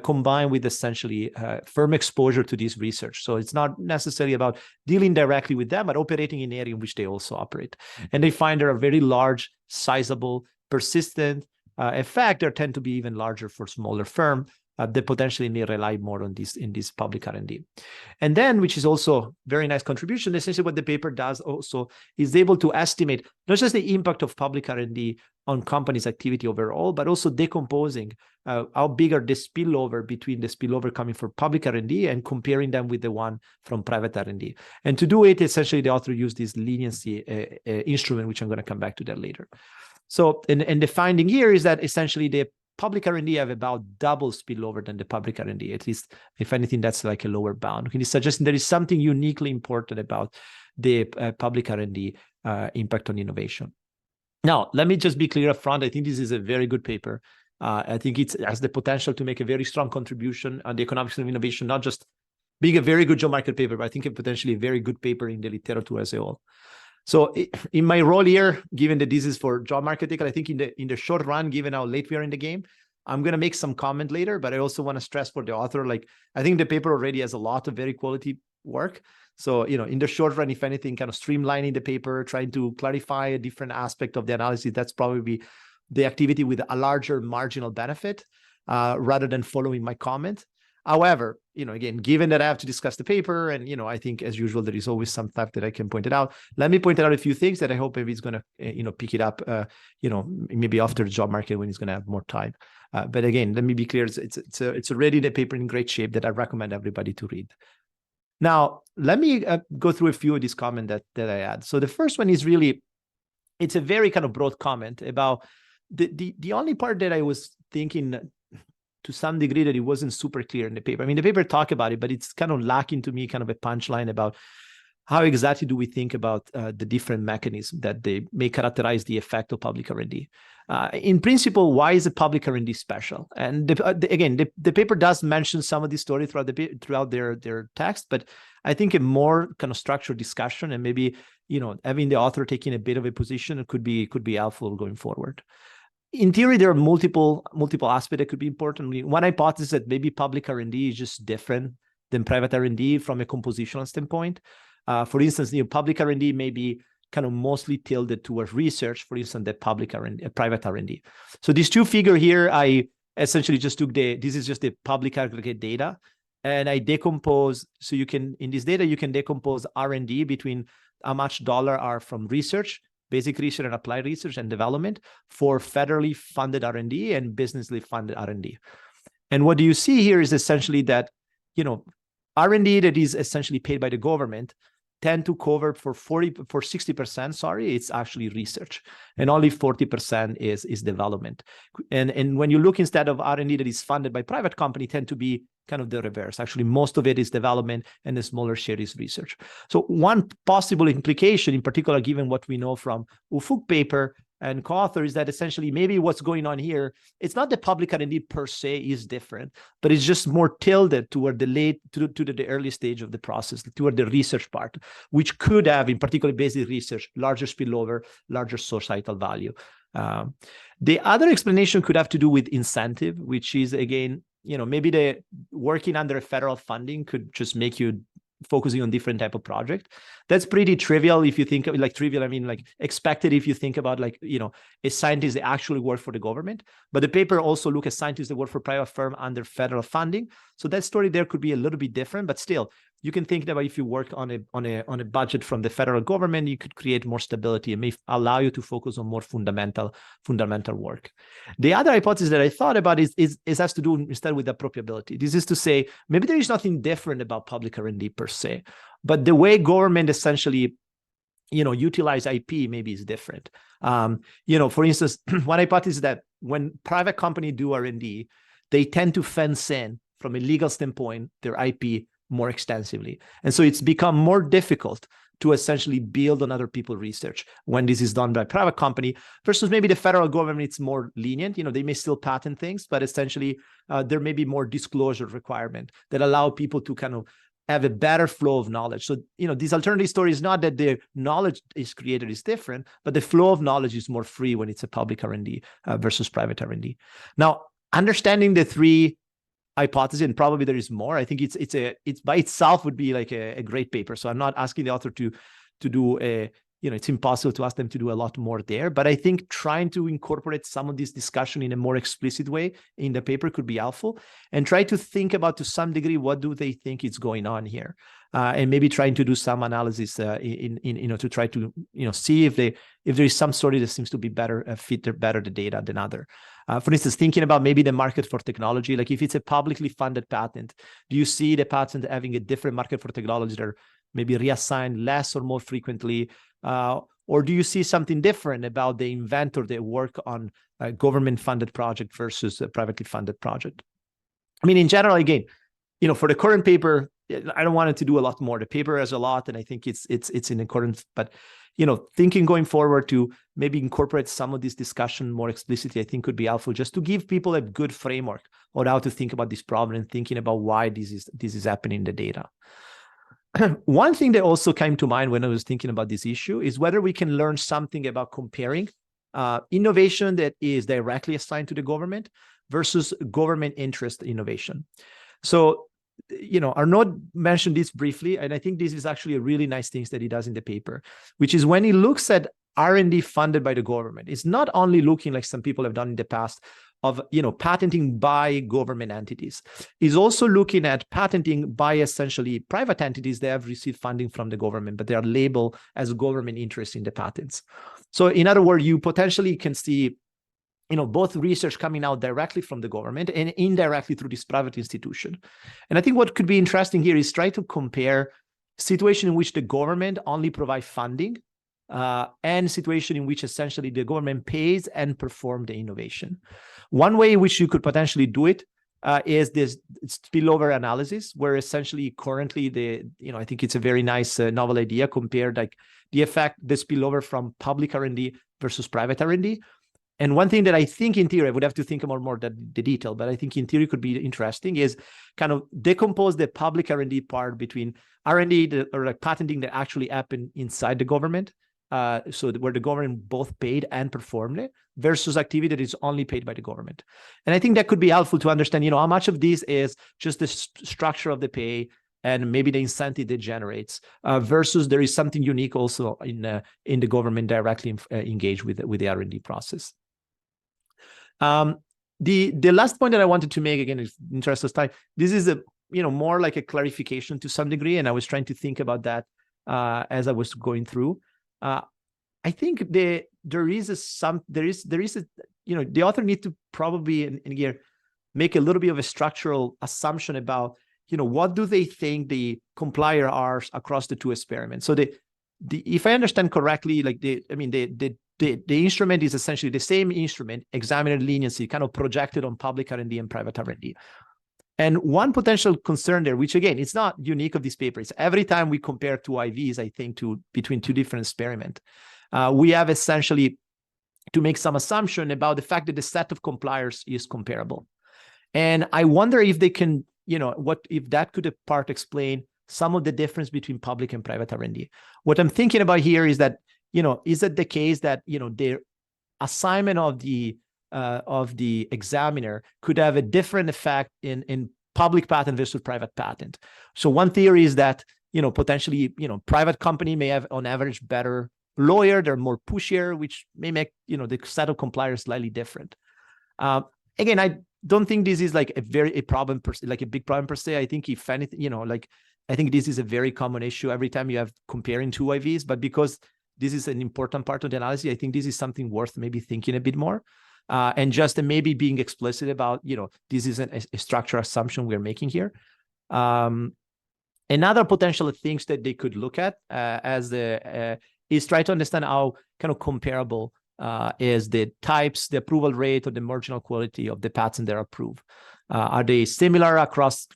combined with essentially firm exposure to this research. So it's not necessarily about dealing directly with them, but operating in an area in which they also operate. And they find there are very large, sizable, persistent effect. There tend to be even larger for smaller firm that potentially may rely more on this in this public R&D. And then, which is also very nice contribution, essentially what the paper does also is able to estimate not just the impact of public R&D on companies' activity overall, but also decomposing how big are the spillover between the spillover coming from public R&D and comparing them with the one from private R&D. And to do it, essentially the author used this leniency instrument, which I'm going to come back to that later. So, and the finding here is that essentially the public R&D have about double spillover than the public R&D. At least, if anything, that's like a lower bound. He's suggesting there is something uniquely important about the public R&D impact on innovation. Now, let me just be clear up front. I think this is a very good paper. I think it has the potential to make a very strong contribution on the economics of innovation, not just being a very good job market paper, but I think a potentially a very good paper in the literature as a whole. So in my role here, given that this is for job market ticket, I think in the short run, given how late we are in the game, I'm going to make some comment later, but I also want to stress for the author, like, I think the paper already has a lot of very quality work. So, in the short run, if anything, kind of streamlining the paper, trying to clarify a different aspect of the analysis, that's probably the activity with a larger marginal benefit rather than following my comment. However, again, given that I have to discuss the paper and, I think as usual, there is always some stuff that I can point it out. Let me point out a few things that I hope maybe it's going to, pick it up, maybe after the job market when he's going to have more time. But again, let me be clear. It's already the paper in great shape that I recommend everybody to read. Now, let me go through a few of these comments that I had. So the first one is really, it's a very kind of broad comment about the only part that I was thinking to some degree that it wasn't super clear in the paper. I mean, the paper talked about it, but it's kind of lacking to me kind of a punchline about how exactly do we think about the different mechanisms that they may characterize the effect of public R&D. In principle, why is a public R&D special? And again, the paper does mention some of this story throughout their text, but I think a more kind of structured discussion and maybe having the author taking a bit of a position could be helpful going forward. In theory, there are multiple aspects that could be important. One hypothesis that maybe public R&D is just different than private R&D from a compositional standpoint. For instance, public R&D may be kind of mostly tilted towards research, for instance, the private R&D. So these two figures here, I essentially just took this is just the public aggregate data, and I decompose, so in this data, you can decompose R&D between how much dollar are from research, basic research and applied research and development for federally funded R&D and businessly funded R&D. And what do you see here is essentially that, R&D that is essentially paid by the government tend to cover for 60%, it's actually research, and only 40% is development. And when you look instead of R&D that is funded by private company, tend to be kind of the reverse. Actually, most of it is development and the smaller share is research. So one possible implication, in particular, given what we know from Ufuk paper and co-author, is that essentially maybe what's going on here, it's not the public R&D per se is different, but it's just more tilted toward the early stage of the process, toward the research part, which could have, in particular basic research, larger spillover, larger societal value. The other explanation could have to do with incentive, which is, again, maybe the working under a federal funding could just make you focusing on different type of project. That's pretty trivial if you think of it, like trivial, I mean like expected if you think about like, a scientist that actually work for the government. But the paper also look at scientists that work for private firm under federal funding. So that story there could be a little bit different, but still you can think about if you work on a budget from the federal government, you could create more stability and may allow you to focus on more fundamental work. The other hypothesis that I thought about is has to do instead with appropriability. This is to say, maybe there is nothing different about public R&D per se, but the way government essentially, utilize IP maybe is different. For instance, one hypothesis is that when private companies do R&D, they tend to fence in from a legal standpoint their IP more extensively. And so it's become more difficult to essentially build on other people's research when this is done by a private company versus maybe the federal government, it's more lenient. They may still patent things, but essentially there may be more disclosure requirement that allow people to kind of have a better flow of knowledge. So, this alternative story is not that the knowledge is created is different, but the flow of knowledge is more free when it's a public R&D versus private R&D. Now, understanding the three hypothesis, and probably there is more. I think it's by itself would be like a great paper. So I'm not asking the author to do a, it's impossible to ask them to do a lot more there. But I think trying to incorporate some of this discussion in a more explicit way in the paper could be helpful, and try to think about, to some degree, what do they think is going on here, and maybe trying to do some analysis to try to see if there is some story that seems to be better fit better the data than other. For instance, thinking about maybe the market for technology, like if it's a publicly funded patent, do you see the patent having a different market for technology that are maybe reassigned less or more frequently? Or do you see something different about the inventor that work on a government-funded project versus a privately funded project? I mean, in general, again, for the current paper, I don't want it to do a lot more. The paper has a lot, and I think it's in accordance. But thinking going forward to maybe incorporate some of this discussion more explicitly, I think could be helpful, just to give people a good framework on how to think about this problem and thinking about why this is happening in the data. One thing that also came to mind when I was thinking about this issue is whether we can learn something about comparing innovation that is directly assigned to the government versus government interest innovation. So, Arnaud mentioned this briefly, and I think this is actually a really nice thing that he does in the paper, which is when he looks at R&D funded by the government, it's not only looking like some people have done in the past of patenting by government entities. He's also looking at patenting by essentially private entities that have received funding from the government, but they are labeled as government interest in the patents. So in other words, you potentially can see both research coming out directly from the government and indirectly through this private institution. And I think what could be interesting here is try to compare situation in which the government only provide funding and situation in which essentially the government pays and perform the innovation. One way in which you could potentially do it is this spillover analysis, where essentially currently I think it's a very nice novel idea, compared like the spillover from public R&D versus private R&D. And one thing that I think in theory, I would have to think about more the detail, but I think in theory could be interesting is kind of decompose the public R&D part between R&D or like patenting that actually happen inside the government, so where the government both paid and performed it, versus activity that is only paid by the government. And I think that could be helpful to understand, how much of this is just the structure of the pay and maybe the incentive it generates, versus there is something unique also in the government directly engaged with the R&D process. The last point that I wanted to make, again, in the interest of time, this is more like a clarification to some degree, and I was trying to think about that as I was going through. I think the author need to probably in here make a little bit of a structural assumption about what do they think the complier are across the two experiments. So if I understand correctly, like the instrument is essentially the same instrument, examiner leniency, kind of projected on public R&D and private R&D. And one potential concern there, which again, it's not unique of this paper, it's every time we compare two IVs, I think, between two different experiments, we have essentially to make some assumption about the fact that the set of compliers is comparable. And I wonder if they can, if that could part explain some of the difference between public and private R&D. What I'm thinking about here is that, is it the case that, their assignment of the examiner could have a different effect in public patent versus private patent. So one theory is that, potentially, private company may have on average better lawyer, they're more pushier, which may make, the set of compliers slightly different. Again, I don't think this is like a big problem per se. I think if anything, I think this is a very common issue every time you have comparing two IVs, but because this is an important part of the analysis, I think this is something worth maybe thinking a bit more. And just maybe being explicit about, this is a structural assumption we're making here. Another potential things that they could look at is try to understand how kind of comparable is the types, the approval rate, or the marginal quality of the patents that are approved. Are they similar across,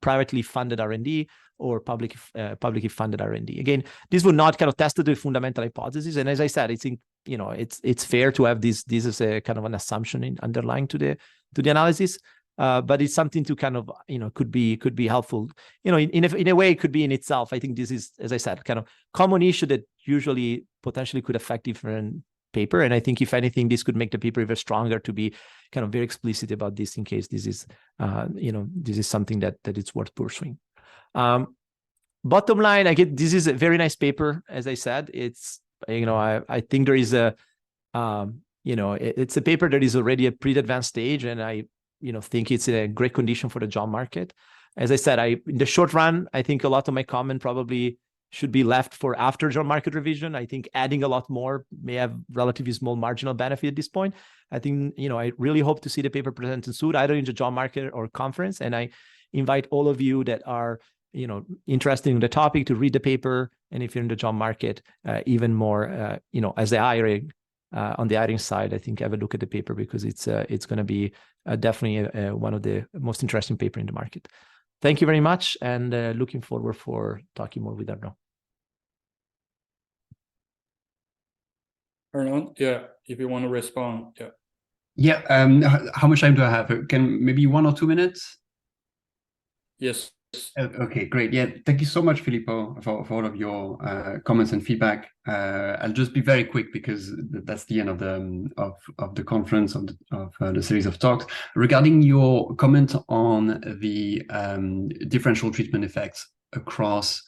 privately funded R&D or publicly funded R&D? Again, this would not kind of test the fundamental hypothesis. And as I said, I think, it's fair to have this as a kind of an assumption underlying to the analysis. But it's something to kind of, could be helpful. In a way, it could be in itself. I think this is, as I said, kind of common issue that usually potentially could affect different paper. And I think if anything, this could make the paper even stronger to be kind of very explicit about this in case this is, this is something that it's worth pursuing. Bottom line, this is a very nice paper. As I said, it's, I think there is a, it's a paper that is already a pretty advanced stage, and I, think it's a great condition for the job market. As I said, in the short run, I think a lot of my comment probably should be left for after job market revision. I think adding a lot more may have relatively small marginal benefit at this point. I think, I really hope to see the paper presented soon, either in the job market or conference. And I invite all of you that are, interested in the topic to read the paper. And if you're in the job market, even more, as the hiring, on the hiring side, I think have a look at the paper, because it's going to be definitely one of the most interesting paper in the market. Thank you very much, and looking forward for talking more with Arnaud. Arnaud, yeah, if you want to respond, yeah. Yeah, how much time do I have? Can maybe 1 or 2 minutes? Yes. Okay, great. Yeah, thank you so much, Filippo, for all of your comments and feedback. I'll just be very quick, because that's the end of the conference, of the series of talks. Regarding your comment on the differential treatment effects across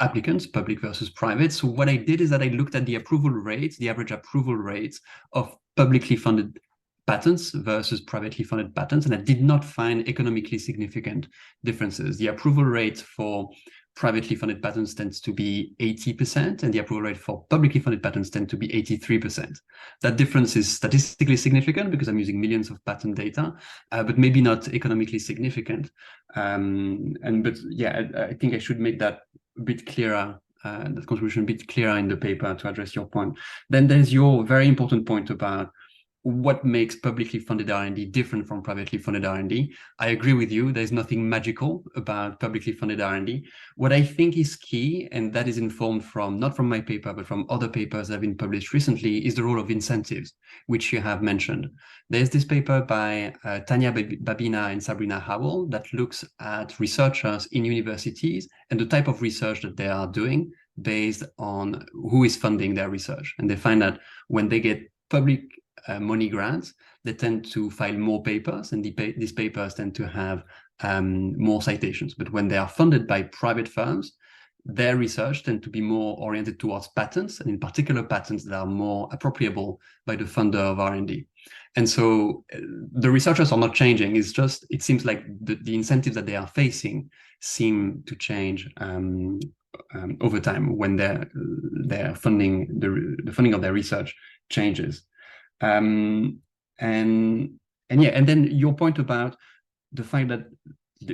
applicants, public versus private. So what I did is that I looked at the approval rates, the average approval rates of publicly funded patents versus privately funded patents, and I did not find economically significant differences. The approval rate for privately funded patents tends to be 80%, and the approval rate for publicly funded patents tend to be 83%. That difference is statistically significant because I'm using millions of patent data, but maybe not economically significant. But yeah, I think I should make that a bit clearer, that contribution a bit clearer in the paper to address your point. Then there's your very important point about what makes publicly funded R&D different from privately funded R&D. I agree with you. There's nothing magical about publicly funded R&D. What I think is key, and that is informed from, not from my paper, but from other papers that have been published recently, is the role of incentives, which you have mentioned. There's this paper by Tanya Babina and Sabrina Howell that looks at researchers in universities and the type of research that they are doing based on who is funding their research. And they find that when they get public money grants, they tend to file more papers, and these papers tend to have more citations. But when they are funded by private firms, their research tends to be more oriented towards patents, and in particular patents that are more appropriable by the funder of R&D. And so the researchers are not changing. It's just, it seems like the incentives that they are facing seem to change over time when their funding, the funding of their research changes. And then your point about the fact that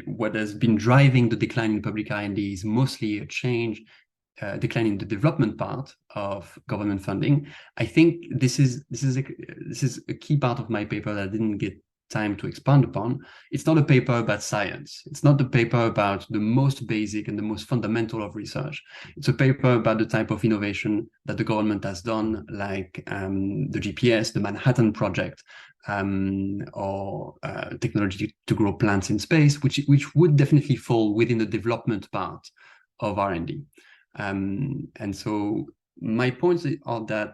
what has been driving the decline in public R&D is mostly a decline in the development part of government funding. I think this is a key part of my paper that I didn't get time to expand upon. It's not a paper about science. It's not a paper about the most basic and the most fundamental of research. It's a paper about the type of innovation that the government has done, like the GPS, the Manhattan Project, or technology to grow plants in space, which would definitely fall within the development part of R&D. And so my points are that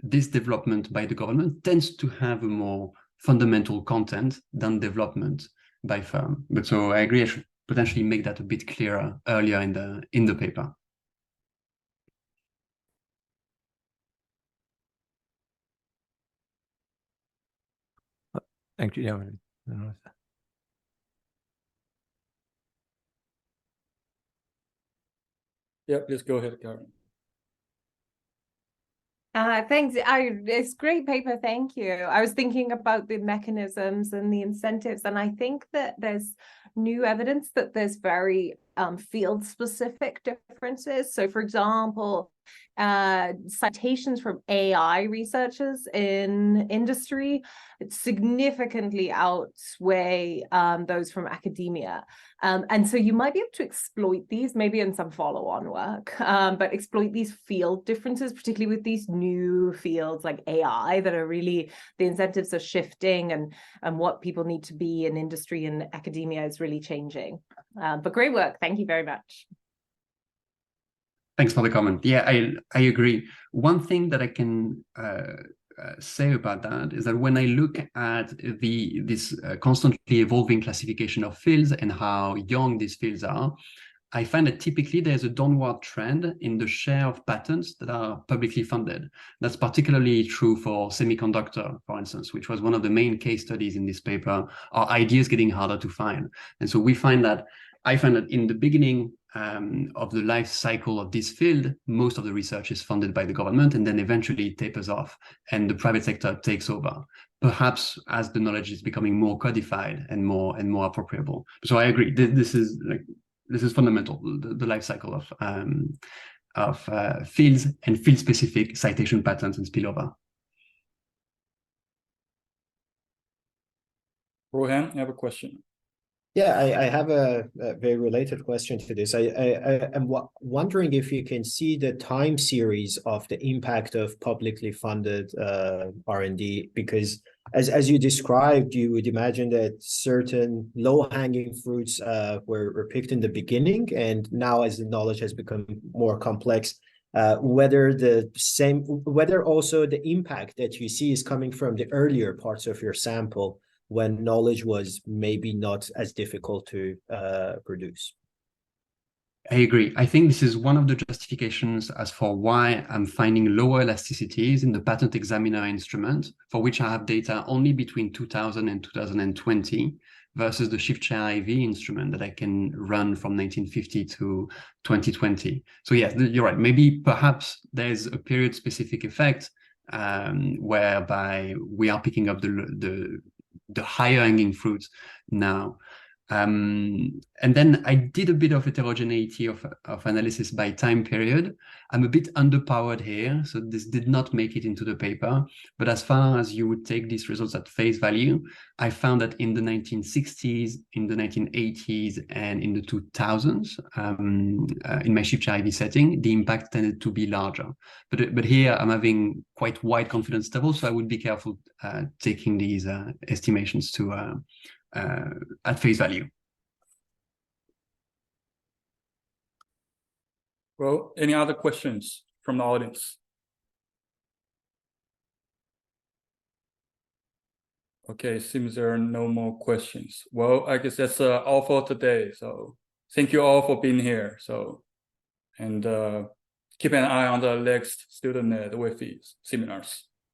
this development by the government tends to have a more fundamental content than development by firm. But so I agree, I should potentially make that a bit clearer earlier in the paper. Thank you. Yeah, please go ahead, Karen. Thanks. It's great paper. Thank you. I was thinking about the mechanisms and the incentives, and I think that there's new evidence that there's very field-specific differences. So, for example, citations from AI researchers in industry significantly outweigh those from academia. And so you might be able to exploit these, maybe in some follow-on work, but exploit these field differences, particularly with these new fields like AI that are really, the incentives are shifting, and what people need to be in industry and academia is really changing. But great work. Thank you very much. Thanks for the comment. Yeah, I agree. One thing that I can say about that is that when I look at this constantly evolving classification of fields and how young these fields are, I find that typically there's a downward trend in the share of patents that are publicly funded. That's particularly true for semiconductor, for instance, which was one of the main case studies in this paper, are ideas getting harder to find. And so I find that in the beginning of the life cycle of this field, most of the research is funded by the government, and then eventually it tapers off and the private sector takes over, perhaps as the knowledge is becoming more codified and more appropriable. So I agree. This is fundamental, the life cycle of fields and field-specific citation patterns and spillover. Rohan, you have a question? Yeah, I have a very related question to this. I am wondering if you can see the time series of the impact of publicly funded R&D, because as you described, you would imagine that certain low-hanging fruits were picked in the beginning, and now as the knowledge has become more complex, whether also the impact that you see is coming from the earlier parts of your sample, when knowledge was maybe not as difficult to produce. I agree. I think this is one of the justifications as for why I'm finding lower elasticities in the patent examiner instrument, for which I have data only between 2000 and 2020, versus the ShiftShare IV instrument that I can run from 1950 to 2020. So yes, you're right. Maybe perhaps there's a period-specific effect whereby we are picking up the higher hanging fruits now. And then I did a bit of heterogeneity of analysis by time period. I'm a bit underpowered here, so this did not make it into the paper. But as far as you would take these results at face value, I found that in the 1960s, in the 1980s, and in the 2000s, in my ShiftShare IV setting, the impact tended to be larger. But here I'm having quite wide confidence intervals, so I would be careful taking these estimations to at face value. Well, any other questions from the audience? Okay, seems there are no more questions. Well, I guess that's all for today. So thank you all for being here. So, and keep an eye on the next StudentNet WEFI seminars.